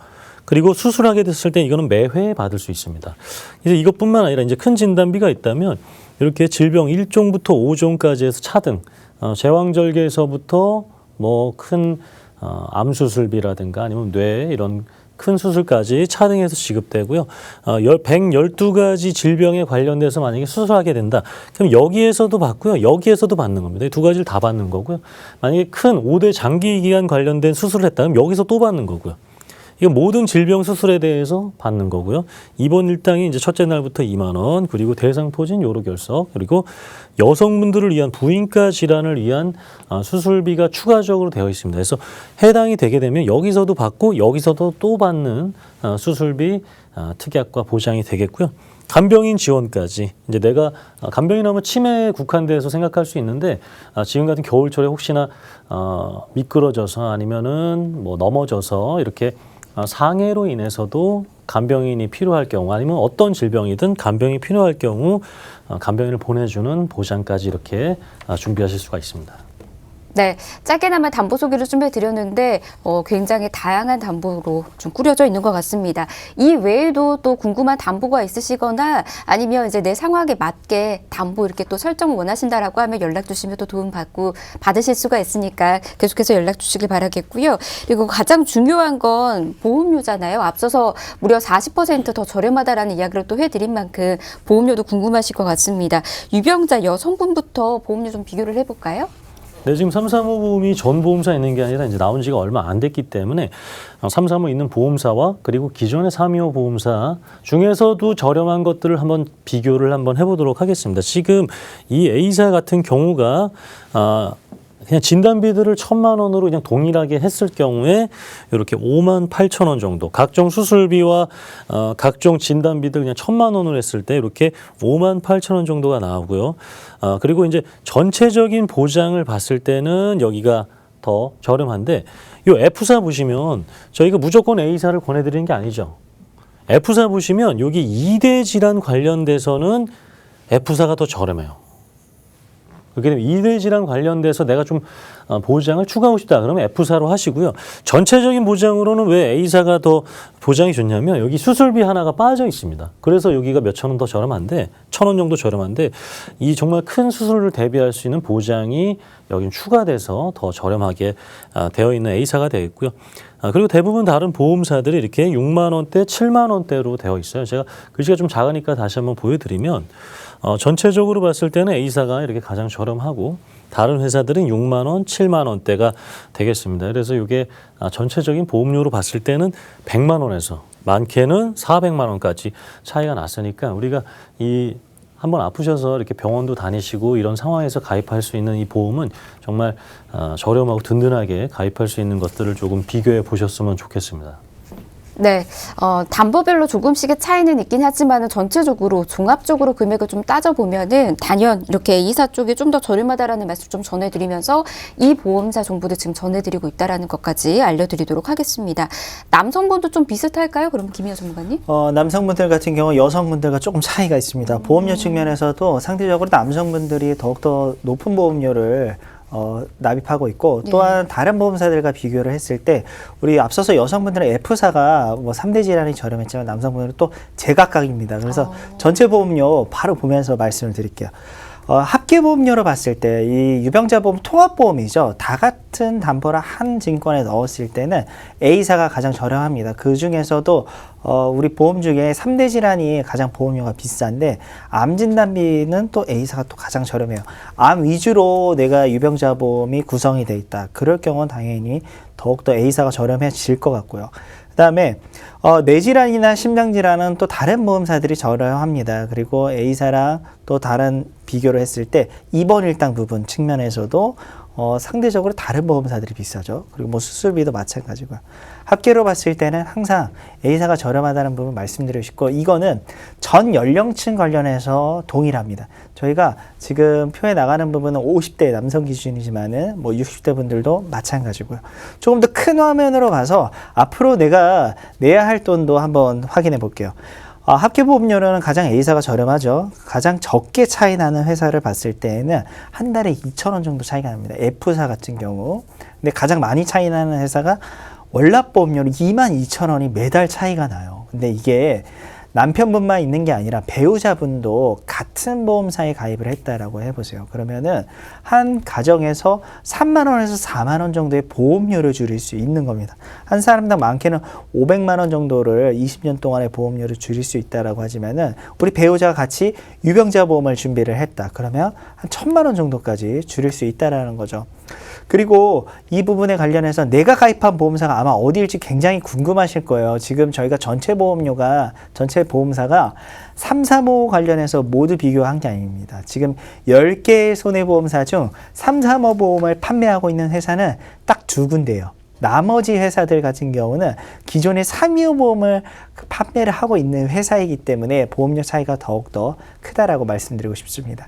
그리고 수술하게 됐을 때 이거는 매회 받을 수 있습니다. 이제 이것뿐만 아니라 이제 큰 진단비가 있다면 이렇게 질병 1종부터 5종까지 해서 차등, 제왕절개에서부터 뭐 큰 암수술비라든가 아니면 뇌 이런 큰 수술까지 차등해서 지급되고요. 112가지 질병에 관련돼서 만약에 수술하게 된다. 그럼 여기에서도 받고요. 여기에서도 받는 겁니다. 이 두 가지를 다 받는 거고요. 만약에 큰 5대 장기기간 관련된 수술을 했다. 그럼 여기서 또 받는 거고요. 이거 모든 질병 수술에 대해서 받는 거고요. 입원 일당이 이제 첫째 날부터 2만 원, 그리고 대상포진 요로결석, 그리고 여성분들을 위한 부인과 질환을 위한 수술비가 추가적으로 되어 있습니다. 그래서 해당이 되게 되면 여기서도 받고 여기서도 또 받는 수술비 특약과 보장이 되겠고요. 간병인 지원까지. 이제 내가 간병인하면 치매에 국한돼서 생각할 수 있는데 지금 같은 겨울철에 혹시나 미끄러져서 아니면은 뭐 넘어져서 이렇게 상해로 인해서도 간병인이 필요할 경우 아니면 어떤 질병이든 간병이 필요할 경우 간병인을 보내주는 보장까지 이렇게 준비하실 수가 있습니다. 네, 짧게나마 담보 소개를 준비해드렸는데 굉장히 다양한 담보로 좀 꾸려져 있는 것 같습니다. 이 외에도 또 궁금한 담보가 있으시거나 아니면 이제 내 상황에 맞게 담보 이렇게 또 설정을 원하신다라고 하면 연락 주시면 또 도움 받으실 수가 있으니까 계속해서 연락 주시길 바라겠고요. 그리고 가장 중요한 건 보험료잖아요. 앞서서 무려 40% 더 저렴하다라는 이야기를 또 해드린 만큼 보험료도 궁금하실 것 같습니다. 유병자 여성분부터 보험료 좀 비교를 해볼까요? 네, 지금 335 보험이 전 보험사에 있는 게 아니라 이제 나온 지가 얼마 안 됐기 때문에 335 있는 보험사와 그리고 기존의 325 보험사 중에서도 저렴한 것들을 한번 비교를 한번 해보도록 하겠습니다. 지금 이 A사 같은 경우가 그냥 진단비들을 1,000만 원으로 그냥 동일하게 했을 경우에 이렇게 58,000원 정도, 각종 수술비와 각종 진단비들 그냥 1,000만 원으로 했을 때 이렇게 58,000원 정도가 나오고요. 그리고 이제 전체적인 보장을 봤을 때는 여기가 더 저렴한데 요 F사 보시면 저희가 무조건 A사를 권해드리는 게 아니죠. F사 보시면 여기 2대 질환 관련돼서는 F사가 더 저렴해요. 그렇기 때문에 2대 질환 관련돼서 내가 좀 보장을 추가하고 싶다 그러면 F사로 하시고요. 전체적인 보장으로는 왜 A사가 더 보장이 좋냐면 여기 수술비 하나가 빠져 있습니다. 그래서 여기가 몇천 원 더 저렴한데 1,000원 정도 저렴한데 이 정말 큰 수술을 대비할 수 있는 보장이 여기 추가돼서 더 저렴하게 되어 있는 A사가 되어 있고요. 그리고 대부분 다른 보험사들이 이렇게 6만 원대, 7만 원대로 되어 있어요. 제가 글씨가 좀 작으니까 다시 한번 보여드리면 전체적으로 봤을 때는 A사가 이렇게 가장 저렴하고 다른 회사들은 6만 원, 7만 원대가 되겠습니다. 그래서 이게 전체적인 보험료로 봤을 때는 100만 원에서 많게는 400만 원까지 차이가 났으니까 우리가 이 한번 아프셔서 이렇게 병원도 다니시고 이런 상황에서 가입할 수 있는 이 보험은 정말 저렴하고 든든하게 가입할 수 있는 것들을 조금 비교해 보셨으면 좋겠습니다. 네, 담보별로 조금씩의 차이는 있긴 하지만은 전체적으로 종합적으로 금액을 좀 따져보면은 단연 이렇게 A사 쪽이 좀 더 저렴하다라는 말씀 좀 전해드리면서 이 보험사 정보도 지금 전해드리고 있다라는 것까지 알려드리도록 하겠습니다. 남성분도 좀 비슷할까요? 그럼 김희아 전문가님? 남성분들 같은 경우 여성분들과 조금 차이가 있습니다. 보험료 측면에서도 상대적으로 남성분들이 더욱더 높은 보험료를 납입하고 있고 또한 다른 보험사들과 비교를 했을 때 우리 앞서서 여성분들은 F사가 뭐 3대 질환이 저렴했지만 남성분들은 또 제각각입니다. 그래서 전체 보험료 바로 보면서 말씀을 드릴게요. 합계보험료로 봤을 때 이 유병자보험 통합보험이죠. 다 같은 담보를 한 증권에 넣었을 때는 A사가 가장 저렴합니다. 그 중에서도 우리 보험 중에 3대 질환이 가장 보험료가 비싼데 암 진단비는 또 A사가 또 가장 저렴해요. 암 위주로 내가 유병자보험이 구성이 돼 있다. 그럴 경우는 당연히 더욱더 A사가 저렴해질 것 같고요. 그다음에 뇌질환이나 심장질환은 또 다른 보험사들이 저렴합니다. 그리고 A사랑 또 다른 비교를 했을 때 입원 일당 부분 측면에서도 상대적으로 다른 보험사들이 비싸죠. 그리고 뭐 수술비도 마찬가지고요. 합계로 봤을 때는 항상 A사가 저렴하다는 부분 말씀드리고 싶고 이거는 전 연령층 관련해서 동일합니다. 저희가 지금 표에 나가는 부분은 50대 남성 기준이지만은 뭐 60대 분들도 마찬가지고요. 조금 더 큰 화면으로 가서 앞으로 내가 내야 할 돈도 한번 확인해 볼게요. 합계보험료는 가장 A사가 저렴하죠. 가장 적게 차이 나는 회사를 봤을 때에는 한 달에 2,000원 정도 차이가 납니다. F사 같은 경우. 근데 가장 많이 차이 나는 회사가 월납보험료는 22,000원이 매달 차이가 나요. 근데 이게 남편분만 있는 게 아니라 배우자분도 같은 보험사에 가입을 했다라고 해보세요. 그러면은 한 가정에서 3만 원에서 4만 원 정도의 보험료를 줄일 수 있는 겁니다. 한 사람당 많게는 500만 원 정도를 20년 동안의 보험료를 줄일 수 있다라고 하지만은 우리 배우자가 같이 유병자 보험을 준비를 했다. 그러면 한 1,000만 원 정도까지 줄일 수 있다라는 거죠. 그리고 이 부분에 관련해서 내가 가입한 보험사가 아마 어디일지 굉장히 궁금하실 거예요. 지금 저희가 전체 보험사가 3, 3호 관련해서 모두 비교한 게 아닙니다. 지금 10개의 손해보험사 중 3, 3호 보험을 판매하고 있는 회사는 딱 2군데예요. 나머지 회사들 같은 경우는 기존의 3위호 보험을 판매를 하고 있는 회사이기 때문에 보험료 차이가 더욱더 크다라고 말씀드리고 싶습니다.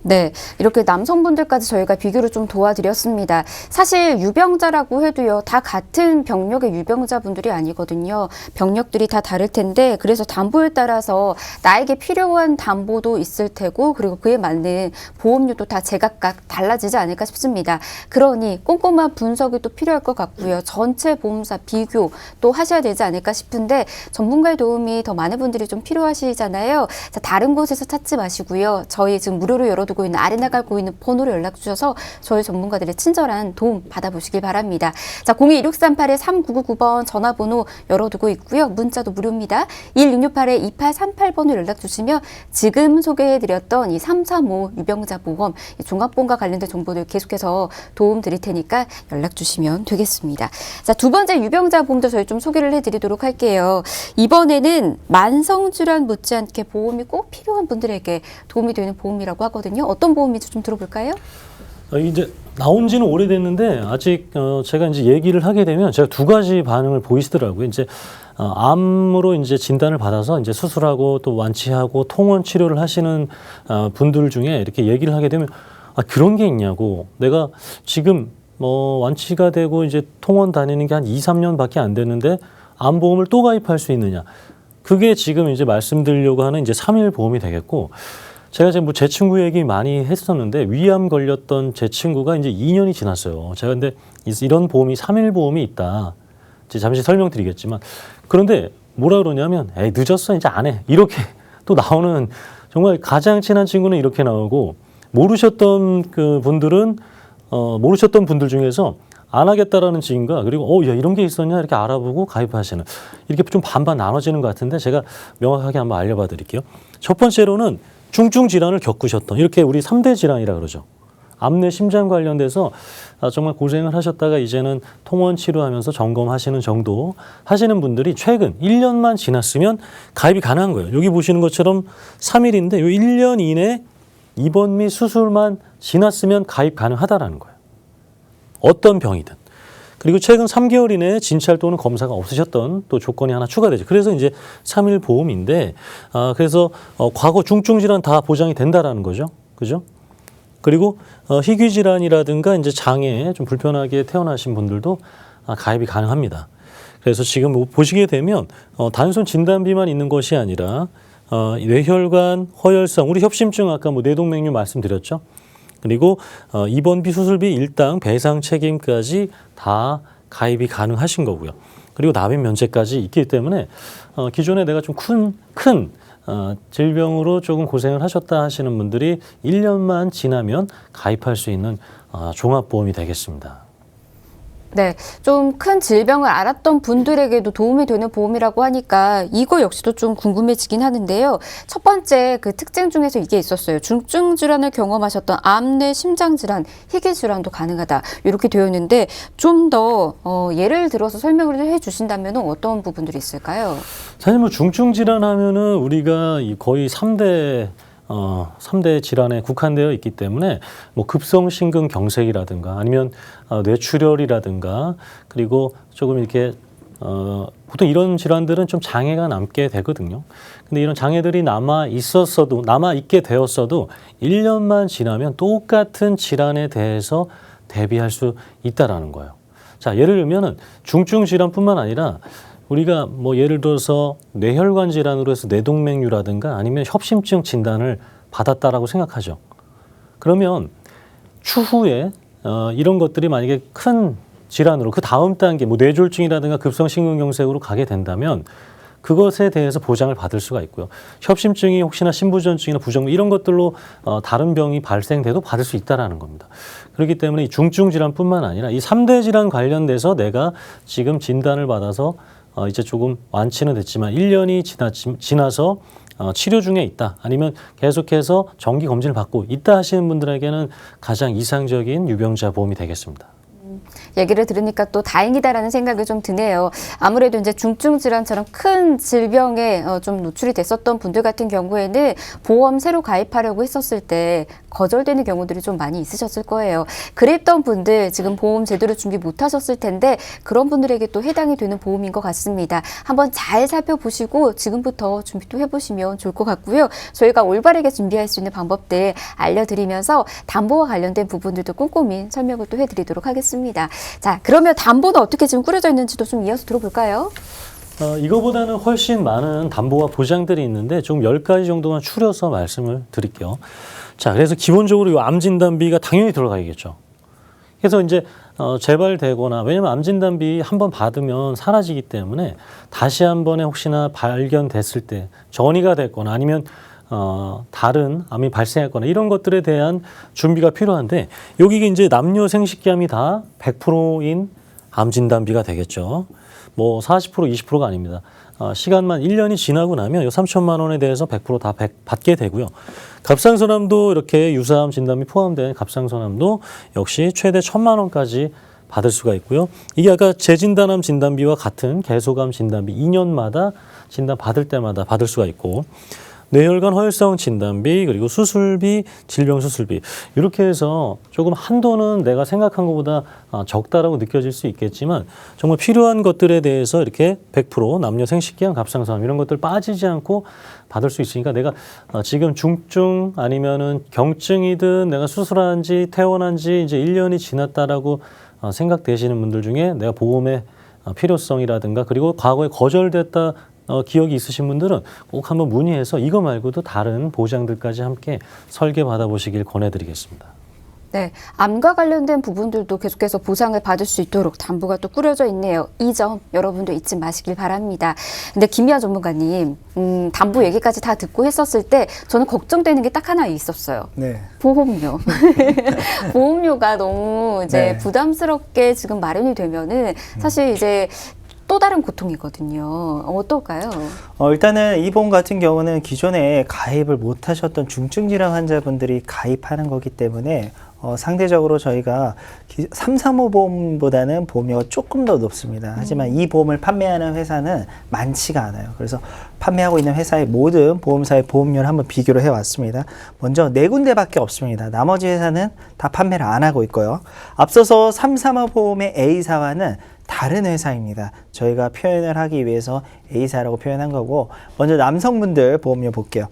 네, 이렇게 남성분들까지 저희가 비교를 좀 도와드렸습니다. 사실 유병자라고 해도요, 다 같은 병력의 유병자분들이 아니거든요. 병력들이 다 다를 텐데, 그래서 담보에 따라서 나에게 필요한 담보도 있을 테고, 그리고 그에 맞는 보험료도 다 제각각 달라지지 않을까 싶습니다. 그러니 꼼꼼한 분석이 또 필요할 것 같고요. 전체 보험사 비교 또 하셔야 되지 않을까 싶은데, 전문가의 도움이 더 많은 분들이 좀 필요하시잖아요. 자, 다른 곳에서 찾지 마시고요. 저희 지금 무료로 열어두고 있는 아래 나가고 있는 번호로 연락 주셔서 저희 전문가들의 친절한 도움 받아보시길 바랍니다. 자, 02-1638-3999번 전화번호 열어두고 있고요. 문자도 무료입니다. 1668-2838번으로 연락 주시면 지금 소개해드렸던 이 335 유병자 보험, 이 종합보험과 관련된 정보들 계속해서 도움 드릴 테니까 연락 주시면 되겠습니다. 자, 두 번째 유병자 보험도 저희 좀 소개를 해드리도록 할게요. 이번에는 만성질환 못지않게 보험이 꼭 필요한 분들에게 도움이 되는 보험이라고 하거든요. 어떤 보험인지 좀 들어볼까요? 이제 나온 지는 오래됐는데 아직 제가 이제 얘기를 하게 되면 제가 두 가지 반응을 보이시더라고요. 이제 암으로 이제 진단을 받아서 이제 수술하고 또 완치하고 통원 치료를 하시는 분들 중에 이렇게 얘기를 하게 되면 그런 게 있냐고, 내가 지금 뭐 완치가 되고 이제 통원 다니는 게 한 2, 3년밖에 안 됐는데 암보험을 또 가입할 수 있느냐. 그게 지금 이제 말씀드리려고 하는 이제 3일 보험이 되겠고, 제가 지금 뭐 제 친구 얘기 많이 했었는데 위암 걸렸던 제 친구가 이제 2년이 지났어요. 제가 근데 이런 보험이 3일 보험이 있다. 이제 잠시 설명드리겠지만, 그런데 뭐라 그러냐면 에이 늦었어 이제 안 해. 이렇게 또 나오는, 정말 가장 친한 친구는 이렇게 나오고, 모르셨던 그 분들은 모르셨던 분들 중에서 안 하겠다라는 지인과, 그리고 야 이런 게 있었냐 이렇게 알아보고 가입하시는, 이렇게 좀 반반 나눠지는 것 같은데 제가 명확하게 한번 알려봐 드릴게요. 첫 번째로는 중증 질환을 겪으셨던, 이렇게 우리 3대 질환이라 그러죠. 암내 심장 관련돼서 정말 고생을 하셨다가 이제는 통원 치료하면서 점검하시는 정도 하시는 분들이 최근 1년만 지났으면 가입이 가능한 거예요. 여기 보시는 것처럼 3일인데 이 1년 이내 입원 및 수술만 지났으면 가입 가능하다라는 거예요. 어떤 병이든. 그리고 최근 3개월 이내에 진찰 또는 검사가 없으셨던 또 조건이 하나 추가되죠. 그래서 이제 3일 보험인데, 그래서 과거 중증 질환 다 보장이 된다라는 거죠. 그죠? 그리고 희귀 질환이라든가 이제 장애에 좀 불편하게 태어나신 분들도 가입이 가능합니다. 그래서 지금 뭐 보시게 되면 단순 진단비만 있는 것이 아니라 뇌혈관, 허혈성, 우리 협심증 아까 뭐 뇌동맥류 말씀드렸죠. 그리고 입원비, 수술비, 일당, 배상 책임까지 다 가입이 가능하신 거고요. 그리고 납입 면제까지 있기 때문에 기존에 내가 좀 큰 질병으로 조금 고생을 하셨다 하시는 분들이 1년만 지나면 가입할 수 있는 종합보험이 되겠습니다. 네, 좀 큰 질병을 앓았던 분들에게도 도움이 되는 보험이라고 하니까 이거 역시도 좀 궁금해지긴 하는데요. 첫 번째 그 특징 중에서 이게 있었어요. 중증 질환을 경험하셨던 암내 심장 질환, 희귀 질환도 가능하다. 이렇게 되어 있는데 좀 더 예를 들어서 설명을 해주신다면 어떤 부분들이 있을까요? 사실 뭐 중증 질환 하면은 우리가 거의 3대 질환에 국한되어 있기 때문에 뭐 급성심근경색이라든가 아니면 뇌출혈이라든가, 그리고 조금 이렇게 보통 이런 질환들은 좀 장애가 남게 되거든요. 근데 이런 장애들이 남아 있게 되었어도 1년만 지나면 똑같은 질환에 대해서 대비할 수 있다라는 거예요. 자, 예를 들면은 중증 질환뿐만 아니라 우리가 뭐 예를 들어서 뇌혈관 질환으로 해서 뇌동맥류라든가 아니면 협심증 진단을 받았다라고 생각하죠. 그러면 추후에 이런 것들이 만약에 큰 질환으로 그 다음 단계 뭐 뇌졸중이라든가 급성심근경색으로 가게 된다면 그것에 대해서 보장을 받을 수가 있고요. 협심증이 혹시나 심부전증이나 부정맥 이런 것들로 다른 병이 발생돼도 받을 수 있다라는 겁니다. 그렇기 때문에 이 중증 질환뿐만 아니라 이 3대 질환 관련돼서 내가 지금 진단을 받아서 이제 조금 완치는 됐지만 1년이 지나서 치료 중에 있다, 아니면 계속해서 정기 검진을 받고 있다 하시는 분들에게는 가장 이상적인 유병자 보험이 되겠습니다. 얘기를 들으니까 또 다행이다라는 생각이 좀 드네요. 아무래도 이제 중증 질환처럼 큰 질병에 좀 노출이 됐었던 분들 같은 경우에는 보험 새로 가입하려고 했었을 때 거절되는 경우들이 좀 많이 있으셨을 거예요. 그랬던 분들 지금 보험 제대로 준비 못 하셨을 텐데 그런 분들에게 또 해당이 되는 보험인 것 같습니다. 한번 잘 살펴보시고 지금부터 준비도 해보시면 좋을 것 같고요. 저희가 올바르게 준비할 수 있는 방법들 알려드리면서 담보와 관련된 부분들도 꼼꼼히 설명을 또 해드리도록 하겠습니다. 자, 그러면 담보는 어떻게 지금 꾸려져 있는지도 좀 이어서 들어볼까요? 이거보다는 훨씬 많은 담보와 보장들이 있는데 좀 10가지 정도만 추려서 말씀을 드릴게요. 자, 그래서 기본적으로 이 암 진단비가 당연히 들어가야겠죠. 그래서 이제 재발되거나, 왜냐면 암 진단비 한번 받으면 사라지기 때문에 다시 한 번에 혹시나 발견됐을 때 전이가 됐거나 아니면 다른 암이 발생했거나 이런 것들에 대한 준비가 필요한데, 여기 이제 남녀 생식기암이 다 100%인 암 진단비가 되겠죠. 뭐 40%, 20%가 아닙니다. 시간만 1년이 지나고 나면 이 3천만 원에 대해서 100% 다 받게 되고요. 갑상선암도 이렇게 유사암 진단비 포함된 갑상선암도 역시 최대 1,000만 원까지 받을 수가 있고요. 이게 아까 재진단암 진단비와 같은 계속암 진단비 2년마다 진단 받을 때마다 받을 수가 있고, 뇌혈관 허혈성 진단비, 그리고 수술비, 질병 수술비, 이렇게 해서 조금 한도는 내가 생각한 것보다 적다라고 느껴질 수 있겠지만 정말 필요한 것들에 대해서 이렇게 100% 남녀 생식기암, 갑상선암 이런 것들 빠지지 않고 받을 수 있으니까, 내가 지금 중증 아니면은 경증이든 내가 수술한 지 퇴원한 지 이제 1년이 지났다라고 생각되시는 분들 중에 내가 보험의 필요성이라든가 그리고 과거에 거절됐다 기억이 있으신 분들은 꼭 한번 문의해서 이거 말고도 다른 보장들까지 함께 설계 받아보시길 권해드리겠습니다. 네, 암과 관련된 부분들도 계속해서 보상을 받을 수 있도록 담보가 또 꾸려져 있네요. 이 점 여러분도 잊지 마시길 바랍니다. 근데 김미아 전문가님, 담보 얘기까지 다 듣고 했었을 때 저는 걱정되는 게 딱 하나 있었어요. 네. 보험료. 보험료가 너무 이제 네. 부담스럽게 지금 마련이 되면은 사실 이제 또 다른 고통이거든요. 어떨까요? 일단은 이 보험 같은 경우는 기존에 가입을 못 하셨던 중증 질환 환자분들이 가입하는 거기 때문에 상대적으로 저희가 335 보험보다는 보험료가 조금 더 높습니다. 하지만 이 보험을 판매하는 회사는 많지가 않아요. 그래서 판매하고 있는 회사의 모든 보험사의 보험료를 한번 비교를 해왔습니다. 먼저 4군데밖에 없습니다. 나머지 회사는 다 판매를 안 하고 있고요. 앞서서 335 보험의 A사와는 다른 회사입니다. 저희가 표현을 하기 위해서 A사라고 표현한 거고, 먼저 남성분들 보험료 볼게요.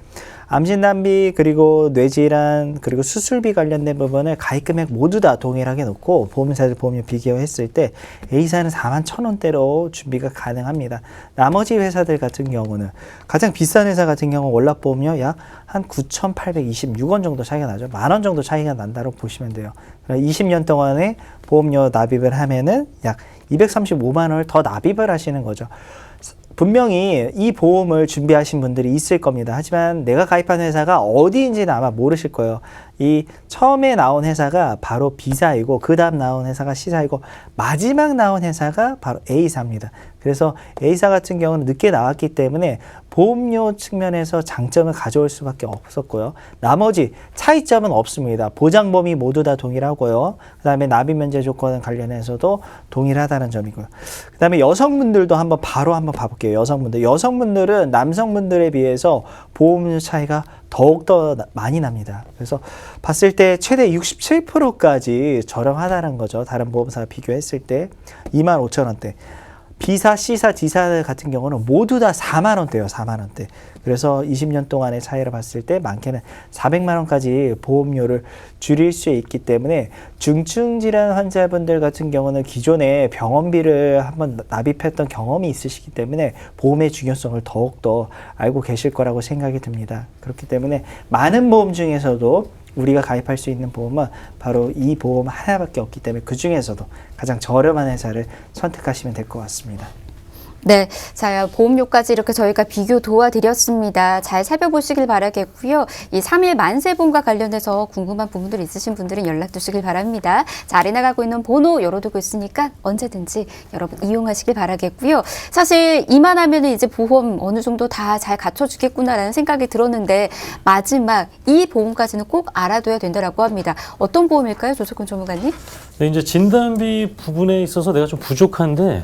암진단비 그리고 뇌질환 그리고 수술비 관련된 부분을 가입금액 모두 다 동일하게 놓고 보험사들 보험료 비교했을 때 A사는 41,000원대로 준비가 가능합니다. 나머지 회사들 같은 경우는 가장 비싼 회사 같은 경우 월납보험료 약 한 9,826원 정도 차이가 나죠. 10,000원 정도 차이가 난다고 보시면 돼요. 20년 동안에 보험료 납입을 하면은 약 235만 원을 더 납입을 하시는 거죠. 분명히 이 보험을 준비하신 분들이 있을 겁니다. 하지만 내가 가입한 회사가 어디인지는 아마 모르실 거예요. 이 처음에 나온 회사가 바로 B사이고 그 다음 나온 회사가 C사이고 마지막 나온 회사가 바로 A사입니다. 그래서 A사 같은 경우는 늦게 나왔기 때문에 보험료 측면에서 장점을 가져올 수밖에 없었고요. 나머지 차이점은 없습니다. 보장 범위 모두 다 동일하고요. 그 다음에 납입 면제 조건 관련해서도 동일하다는 점이고요. 그 다음에 여성분들도 한번 봐볼게요. 여성분들은 남성분들에 비해서 보험료 차이가 더욱더 많이 납니다. 그래서 봤을 때 최대 67%까지 저렴하다는 거죠. 다른 보험사와 비교했을 때 25,000원대. B사, C사, D사 같은 경우는 모두 다 4만 원대예요. 4만 원대. 그래서 20년 동안의 차이를 봤을 때 많게는 400만 원까지 보험료를 줄일 수 있기 때문에 중증 질환 환자분들 같은 경우는 기존에 병원비를 한번 납입했던 경험이 있으시기 때문에 보험의 중요성을 더욱더 알고 계실 거라고 생각이 듭니다. 그렇기 때문에 많은 보험 중에서도 우리가 가입할 수 있는 보험은 바로 이 보험 하나밖에 없기 때문에 그 중에서도 가장 저렴한 회사를 선택하시면 될 것 같습니다. 네, 자, 보험료까지 이렇게 저희가 비교 도와드렸습니다. 잘 살펴보시길 바라겠고요. 이 3일 만세보험과 관련해서 궁금한 부분들 있으신 분들은 연락 주시길 바랍니다. 자, 아래 나가고 있는 번호 열어두고 있으니까 언제든지 여러분 이용하시길 바라겠고요. 사실 이만하면 이제 보험 어느 정도 다 잘 갖춰주겠구나라는 생각이 들었는데 마지막 이 보험까지는 꼭 알아둬야 된다라고 합니다. 어떤 보험일까요, 조석훈 전문가님? 네, 이제 진단비 부분에 있어서 내가 좀 부족한데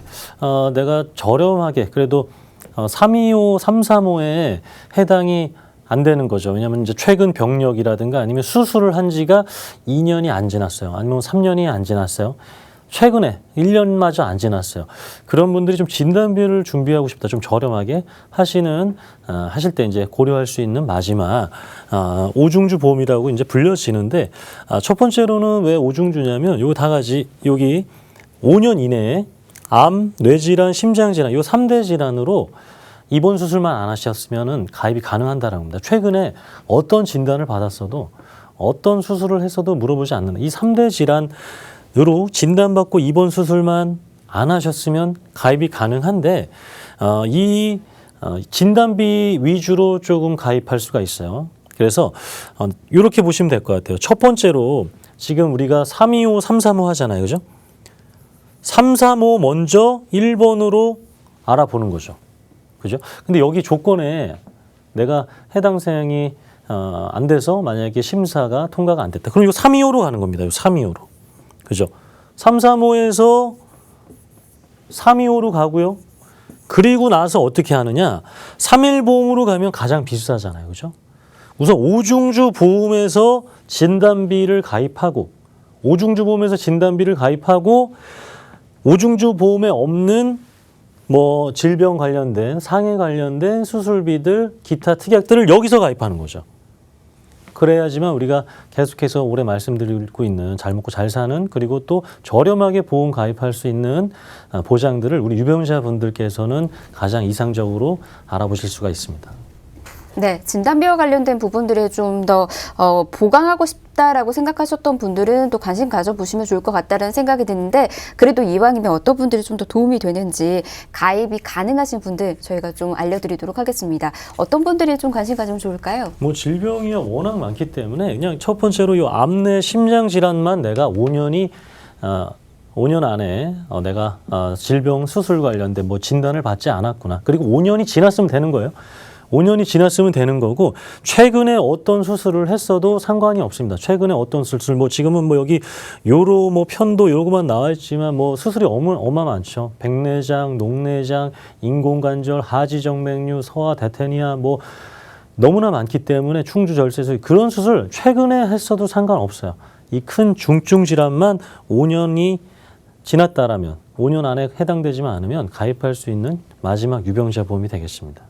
내가 저렴하게 그래도 325, 335에 해당이 안 되는 거죠. 왜냐하면 이제 최근 병력이라든가 아니면 수술을 한 지가 2년이 안 지났어요. 아니면 3년이 안 지났어요. 최근에 1년마저 안 지났어요. 그런 분들이 좀 진단비를 준비하고 싶다. 좀 저렴하게 하실 때 이제 고려할 수 있는 마지막 오중주 보험이라고 이제 불려지는데 첫 번째로는 왜 오중주냐면 요 다 가지 여기 5년 이내에 암, 뇌질환, 심장질환 요 3대 질환으로 입원 수술만 안 하셨으면은 가입이 가능한다라는 겁니다. 최근에 어떤 진단을 받았어도 어떤 수술을 했어도 물어보지 않는다. 이 3대 질환으로 진단받고 입원 수술만 안 하셨으면 가입이 가능한데 이 진단비 위주로 조금 가입할 수가 있어요. 그래서 이렇게 보시면 될 것 같아요. 첫 번째로 지금 우리가 325, 335 하잖아요. 그죠? 335 먼저 1번으로 알아보는 거죠. 그죠? 근데 여기 조건에 내가 해당 사항이 안 돼서 만약에 심사가 통과가 안 됐다. 그럼 이거 325로 가는 겁니다. 이거 325로. 그죠? 335에서 325로 가고요. 그리고 나서 어떻게 하느냐? 3일보험으로 가면 가장 비싸잖아요. 그죠? 우선 오중주 보험에서 진단비를 가입하고 오중주 보험에서 진단비를 가입하고 오중주 보험에 없는 뭐 질병 관련된 상해 관련된 수술비들 기타 특약들을 여기서 가입하는 거죠. 그래야지만 우리가 계속해서 오래 말씀드리고 있는 잘 먹고 잘 사는 그리고 또 저렴하게 보험 가입할 수 있는 보장들을 우리 유병자분들께서는 가장 이상적으로 알아보실 수가 있습니다. 네, 진단비와 관련된 부분들에 좀 더 보강하고 싶다라고 생각하셨던 분들은 또 관심 가져보시면 좋을 것 같다는 생각이 드는데 그래도 이왕이면 어떤 분들이 좀 더 도움이 되는지 가입이 가능하신 분들 저희가 좀 알려드리도록 하겠습니다. 어떤 분들이 좀 관심 가지면 좋을까요? 뭐 질병이 워낙 많기 때문에 그냥 첫 번째로 이 암내 심장 질환만 내가 5년 안에 내가 질병 수술 관련된 뭐 진단을 받지 않았구나. 그리고 5년이 지났으면 되는 거예요. 5년이 지났으면 되는 거고 최근에 어떤 수술을 했어도 상관이 없습니다. 최근에 어떤 수술 뭐 지금은 뭐 여기 요로 뭐 편도 요거만 나와 있지만 뭐 수술이 어마어마하죠. 백내장, 녹내장, 인공관절, 하지정맥류, 서하 대테니아 뭐 너무나 많기 때문에 충주절세술 그런 수술 최근에 했어도 상관없어요. 이 큰 중증 질환만 5년이 지났다라면 5년 안에 해당되지만 않으면 가입할 수 있는 마지막 유병자 보험이 되겠습니다.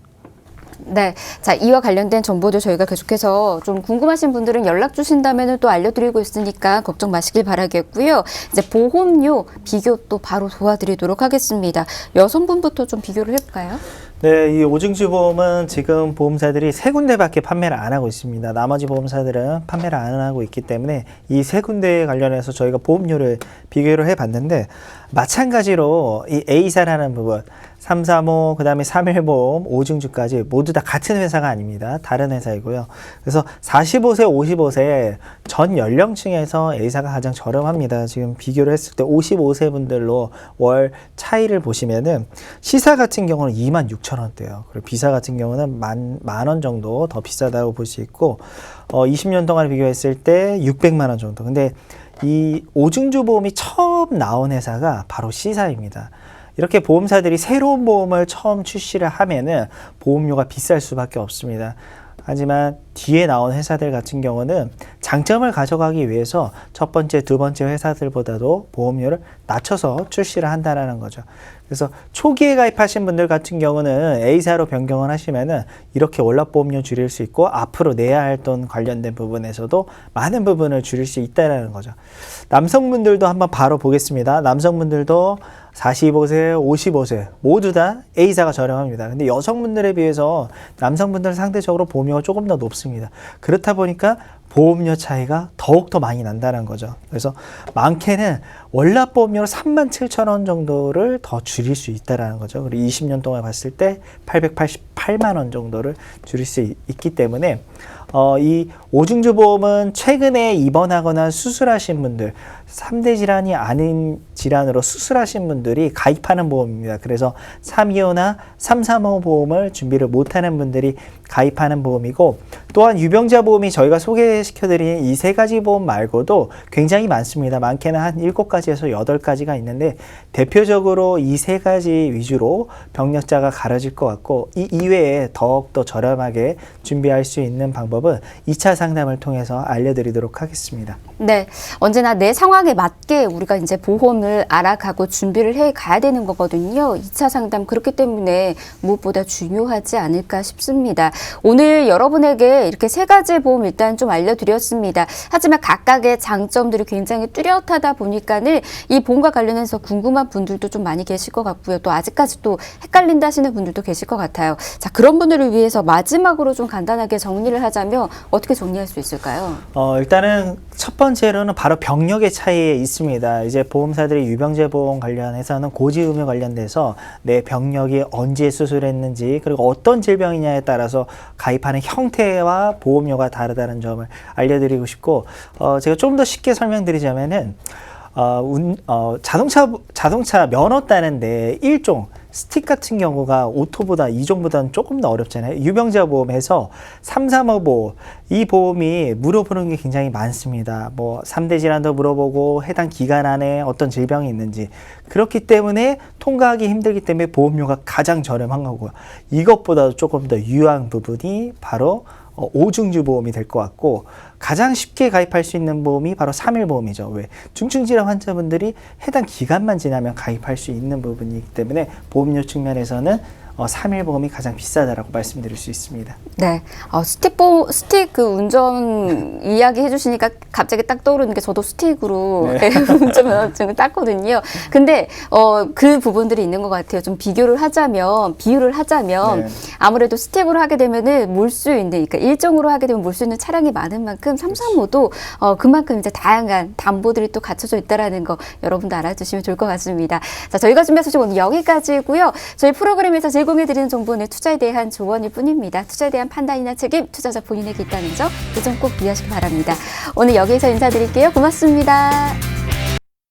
네. 자, 이와 관련된 정보도 저희가 계속해서 좀 궁금하신 분들은 연락 주신다면 또 알려드리고 있으니까 걱정 마시길 바라겠고요. 이제 보험료 비교 또 바로 도와드리도록 하겠습니다. 여성분부터 좀 비교를 해볼까요? 네, 이 오증주 보험은 지금 보험사들이 세 군데밖에 판매를 안 하고 있습니다. 나머지 보험사들은 판매를 안 하고 있기 때문에 이 세 군데에 관련해서 저희가 보험료를 비교를 해봤는데 마찬가지로 이 A사라는 부분 335, 그 다음에 3일보험, 오증주까지 모두 다 같은 회사가 아닙니다. 다른 회사이고요. 그래서 45세, 55세 전 연령층에서 A사가 가장 저렴합니다. 지금 비교를 했을 때 55세 분들로 월 차이를 보시면은 C사 같은 경우는 26,000원대요. 그리고 B사 같은 경우는 만 원 정도 더 비싸다고 볼 수 있고 20년 동안 비교했을 때 600만 원 정도. 근데 이 오증주 보험이 처음 나온 회사가 바로 C사입니다. 이렇게 보험사들이 새로운 보험을 처음 출시를 하면은 보험료가 비쌀 수밖에 없습니다. 하지만 뒤에 나온 회사들 같은 경우는 장점을 가져가기 위해서 첫 번째, 두 번째 회사들보다도 보험료를 낮춰서 출시를 한다는 거죠. 그래서 초기에 가입하신 분들 같은 경우는 A사로 변경을 하시면은 이렇게 월납보험료 줄일 수 있고 앞으로 내야 할 돈 관련된 부분에서도 많은 부분을 줄일 수 있다는 거죠. 남성분들도 한번 바로 보겠습니다. 남성분들도 45세, 55세 모두 다 A사가 저렴합니다. 근데 여성분들에 비해서 남성분들은 상대적으로 보험료가 조금 더 높습니다. 그렇다 보니까 보험료 차이가 더욱더 많이 난다는 거죠. 그래서 많게는 월납보험료로 37,000원 정도를 더 줄일 수 있다는 거죠. 그리고 20년 동안 봤을 때 888만 원 정도를 줄일 수 있기 때문에 이 오증주 보험은 최근에 입원하거나 수술하신 분들 3대 질환이 아닌 질환으로 수술하신 분들이 가입하는 보험입니다. 그래서 325나 335 보험을 준비를 못하는 분들이 가입하는 보험이고 또한 유병자 보험이 저희가 소개시켜드린 이 세 가지 보험 말고도 굉장히 많습니다. 많게는 한 7가지에서 8가지가 있는데 대표적으로 이 세 가지 위주로 병력자가 가려질 것 같고 이 이외에 더욱더 저렴하게 준비할 수 있는 방법은 2차 상담을 통해서 알려드리도록 하겠습니다. 네, 언제나 내 상황에 맞게 우리가 이제 보험을 알아가고 준비를 해 가야 되는 거거든요. 2차 상담 그렇기 때문에 무엇보다 중요하지 않을까 싶습니다. 오늘 여러분에게 이렇게 세 가지 보험 일단 좀 알려드렸습니다. 하지만 각각의 장점들이 굉장히 뚜렷하다 보니까는 이 보험과 관련해서 궁금한 분들도 좀 많이 계실 것 같고요. 또 아직까지 또 헷갈린다 하시는 분들도 계실 것 같아요. 자, 그런 분들을 위해서 마지막으로 좀 간단하게 정리를 하자면 어떻게 정리할 수 있을까요? 일단은 첫 번째로는 바로 병력의 차이에 있습니다. 이제 보험사들이 유병재 보험 관련해서는 고지의무 관련돼서 내 병력이 언제 수술했는지 그리고 어떤 질병이냐에 따라서 가입하는 형태와 보험료가 다르다는 점을 알려드리고 싶고 제가 좀 더 쉽게 설명드리자면은 자동차 면허 따는데 일종 스틱 같은 경우가 오토보다 이종보다는 조금 더 어렵잖아요. 유병자 보험에서 335 보험 이 보험이 물어보는 게 굉장히 많습니다. 뭐 3대 질환도 물어보고 해당 기간 안에 어떤 질병이 있는지 그렇기 때문에 통과하기 힘들기 때문에 보험료가 가장 저렴한 거고요. 이것보다도 조금 더 유효한 부분이 바로 오증주 보험이 될 것 같고 가장 쉽게 가입할 수 있는 보험이 바로 3일 보험이죠. 왜? 중증질환 환자분들이 해당 기간만 지나면 가입할 수 있는 부분이기 때문에 보험료 측면에서는 3일 보험이 가장 비싸다라고 말씀드릴 수 있습니다. 네. 스틱 그 운전 이야기 해주시니까 갑자기 딱 떠오르는 게 저도 스틱으로 네. 운전면허증을 땄거든요. 근데 그 부분들이 있는 것 같아요. 좀 비유를 하자면 네. 아무래도 스틱으로 하게 되면은 몰 수 있는, 그러니까 일정으로 하게 되면 몰 수 있는 차량이 많은 만큼 삼삼오도 그만큼 이제 다양한 담보들이 또 갖춰져 있다라는 거 여러분도 알아주시면 좋을 것 같습니다. 자, 저희가 준비한 소식 오늘 여기까지고요. 저희 프로그램에서 제공해드리는 정보는 투자에 대한 조언일 뿐입니다. 투자에 대한 판단이나 책임, 투자자 본인에게 있다는 점 이 점 꼭 이해하시기 바랍니다. 오늘 여기서 인사드릴게요. 고맙습니다.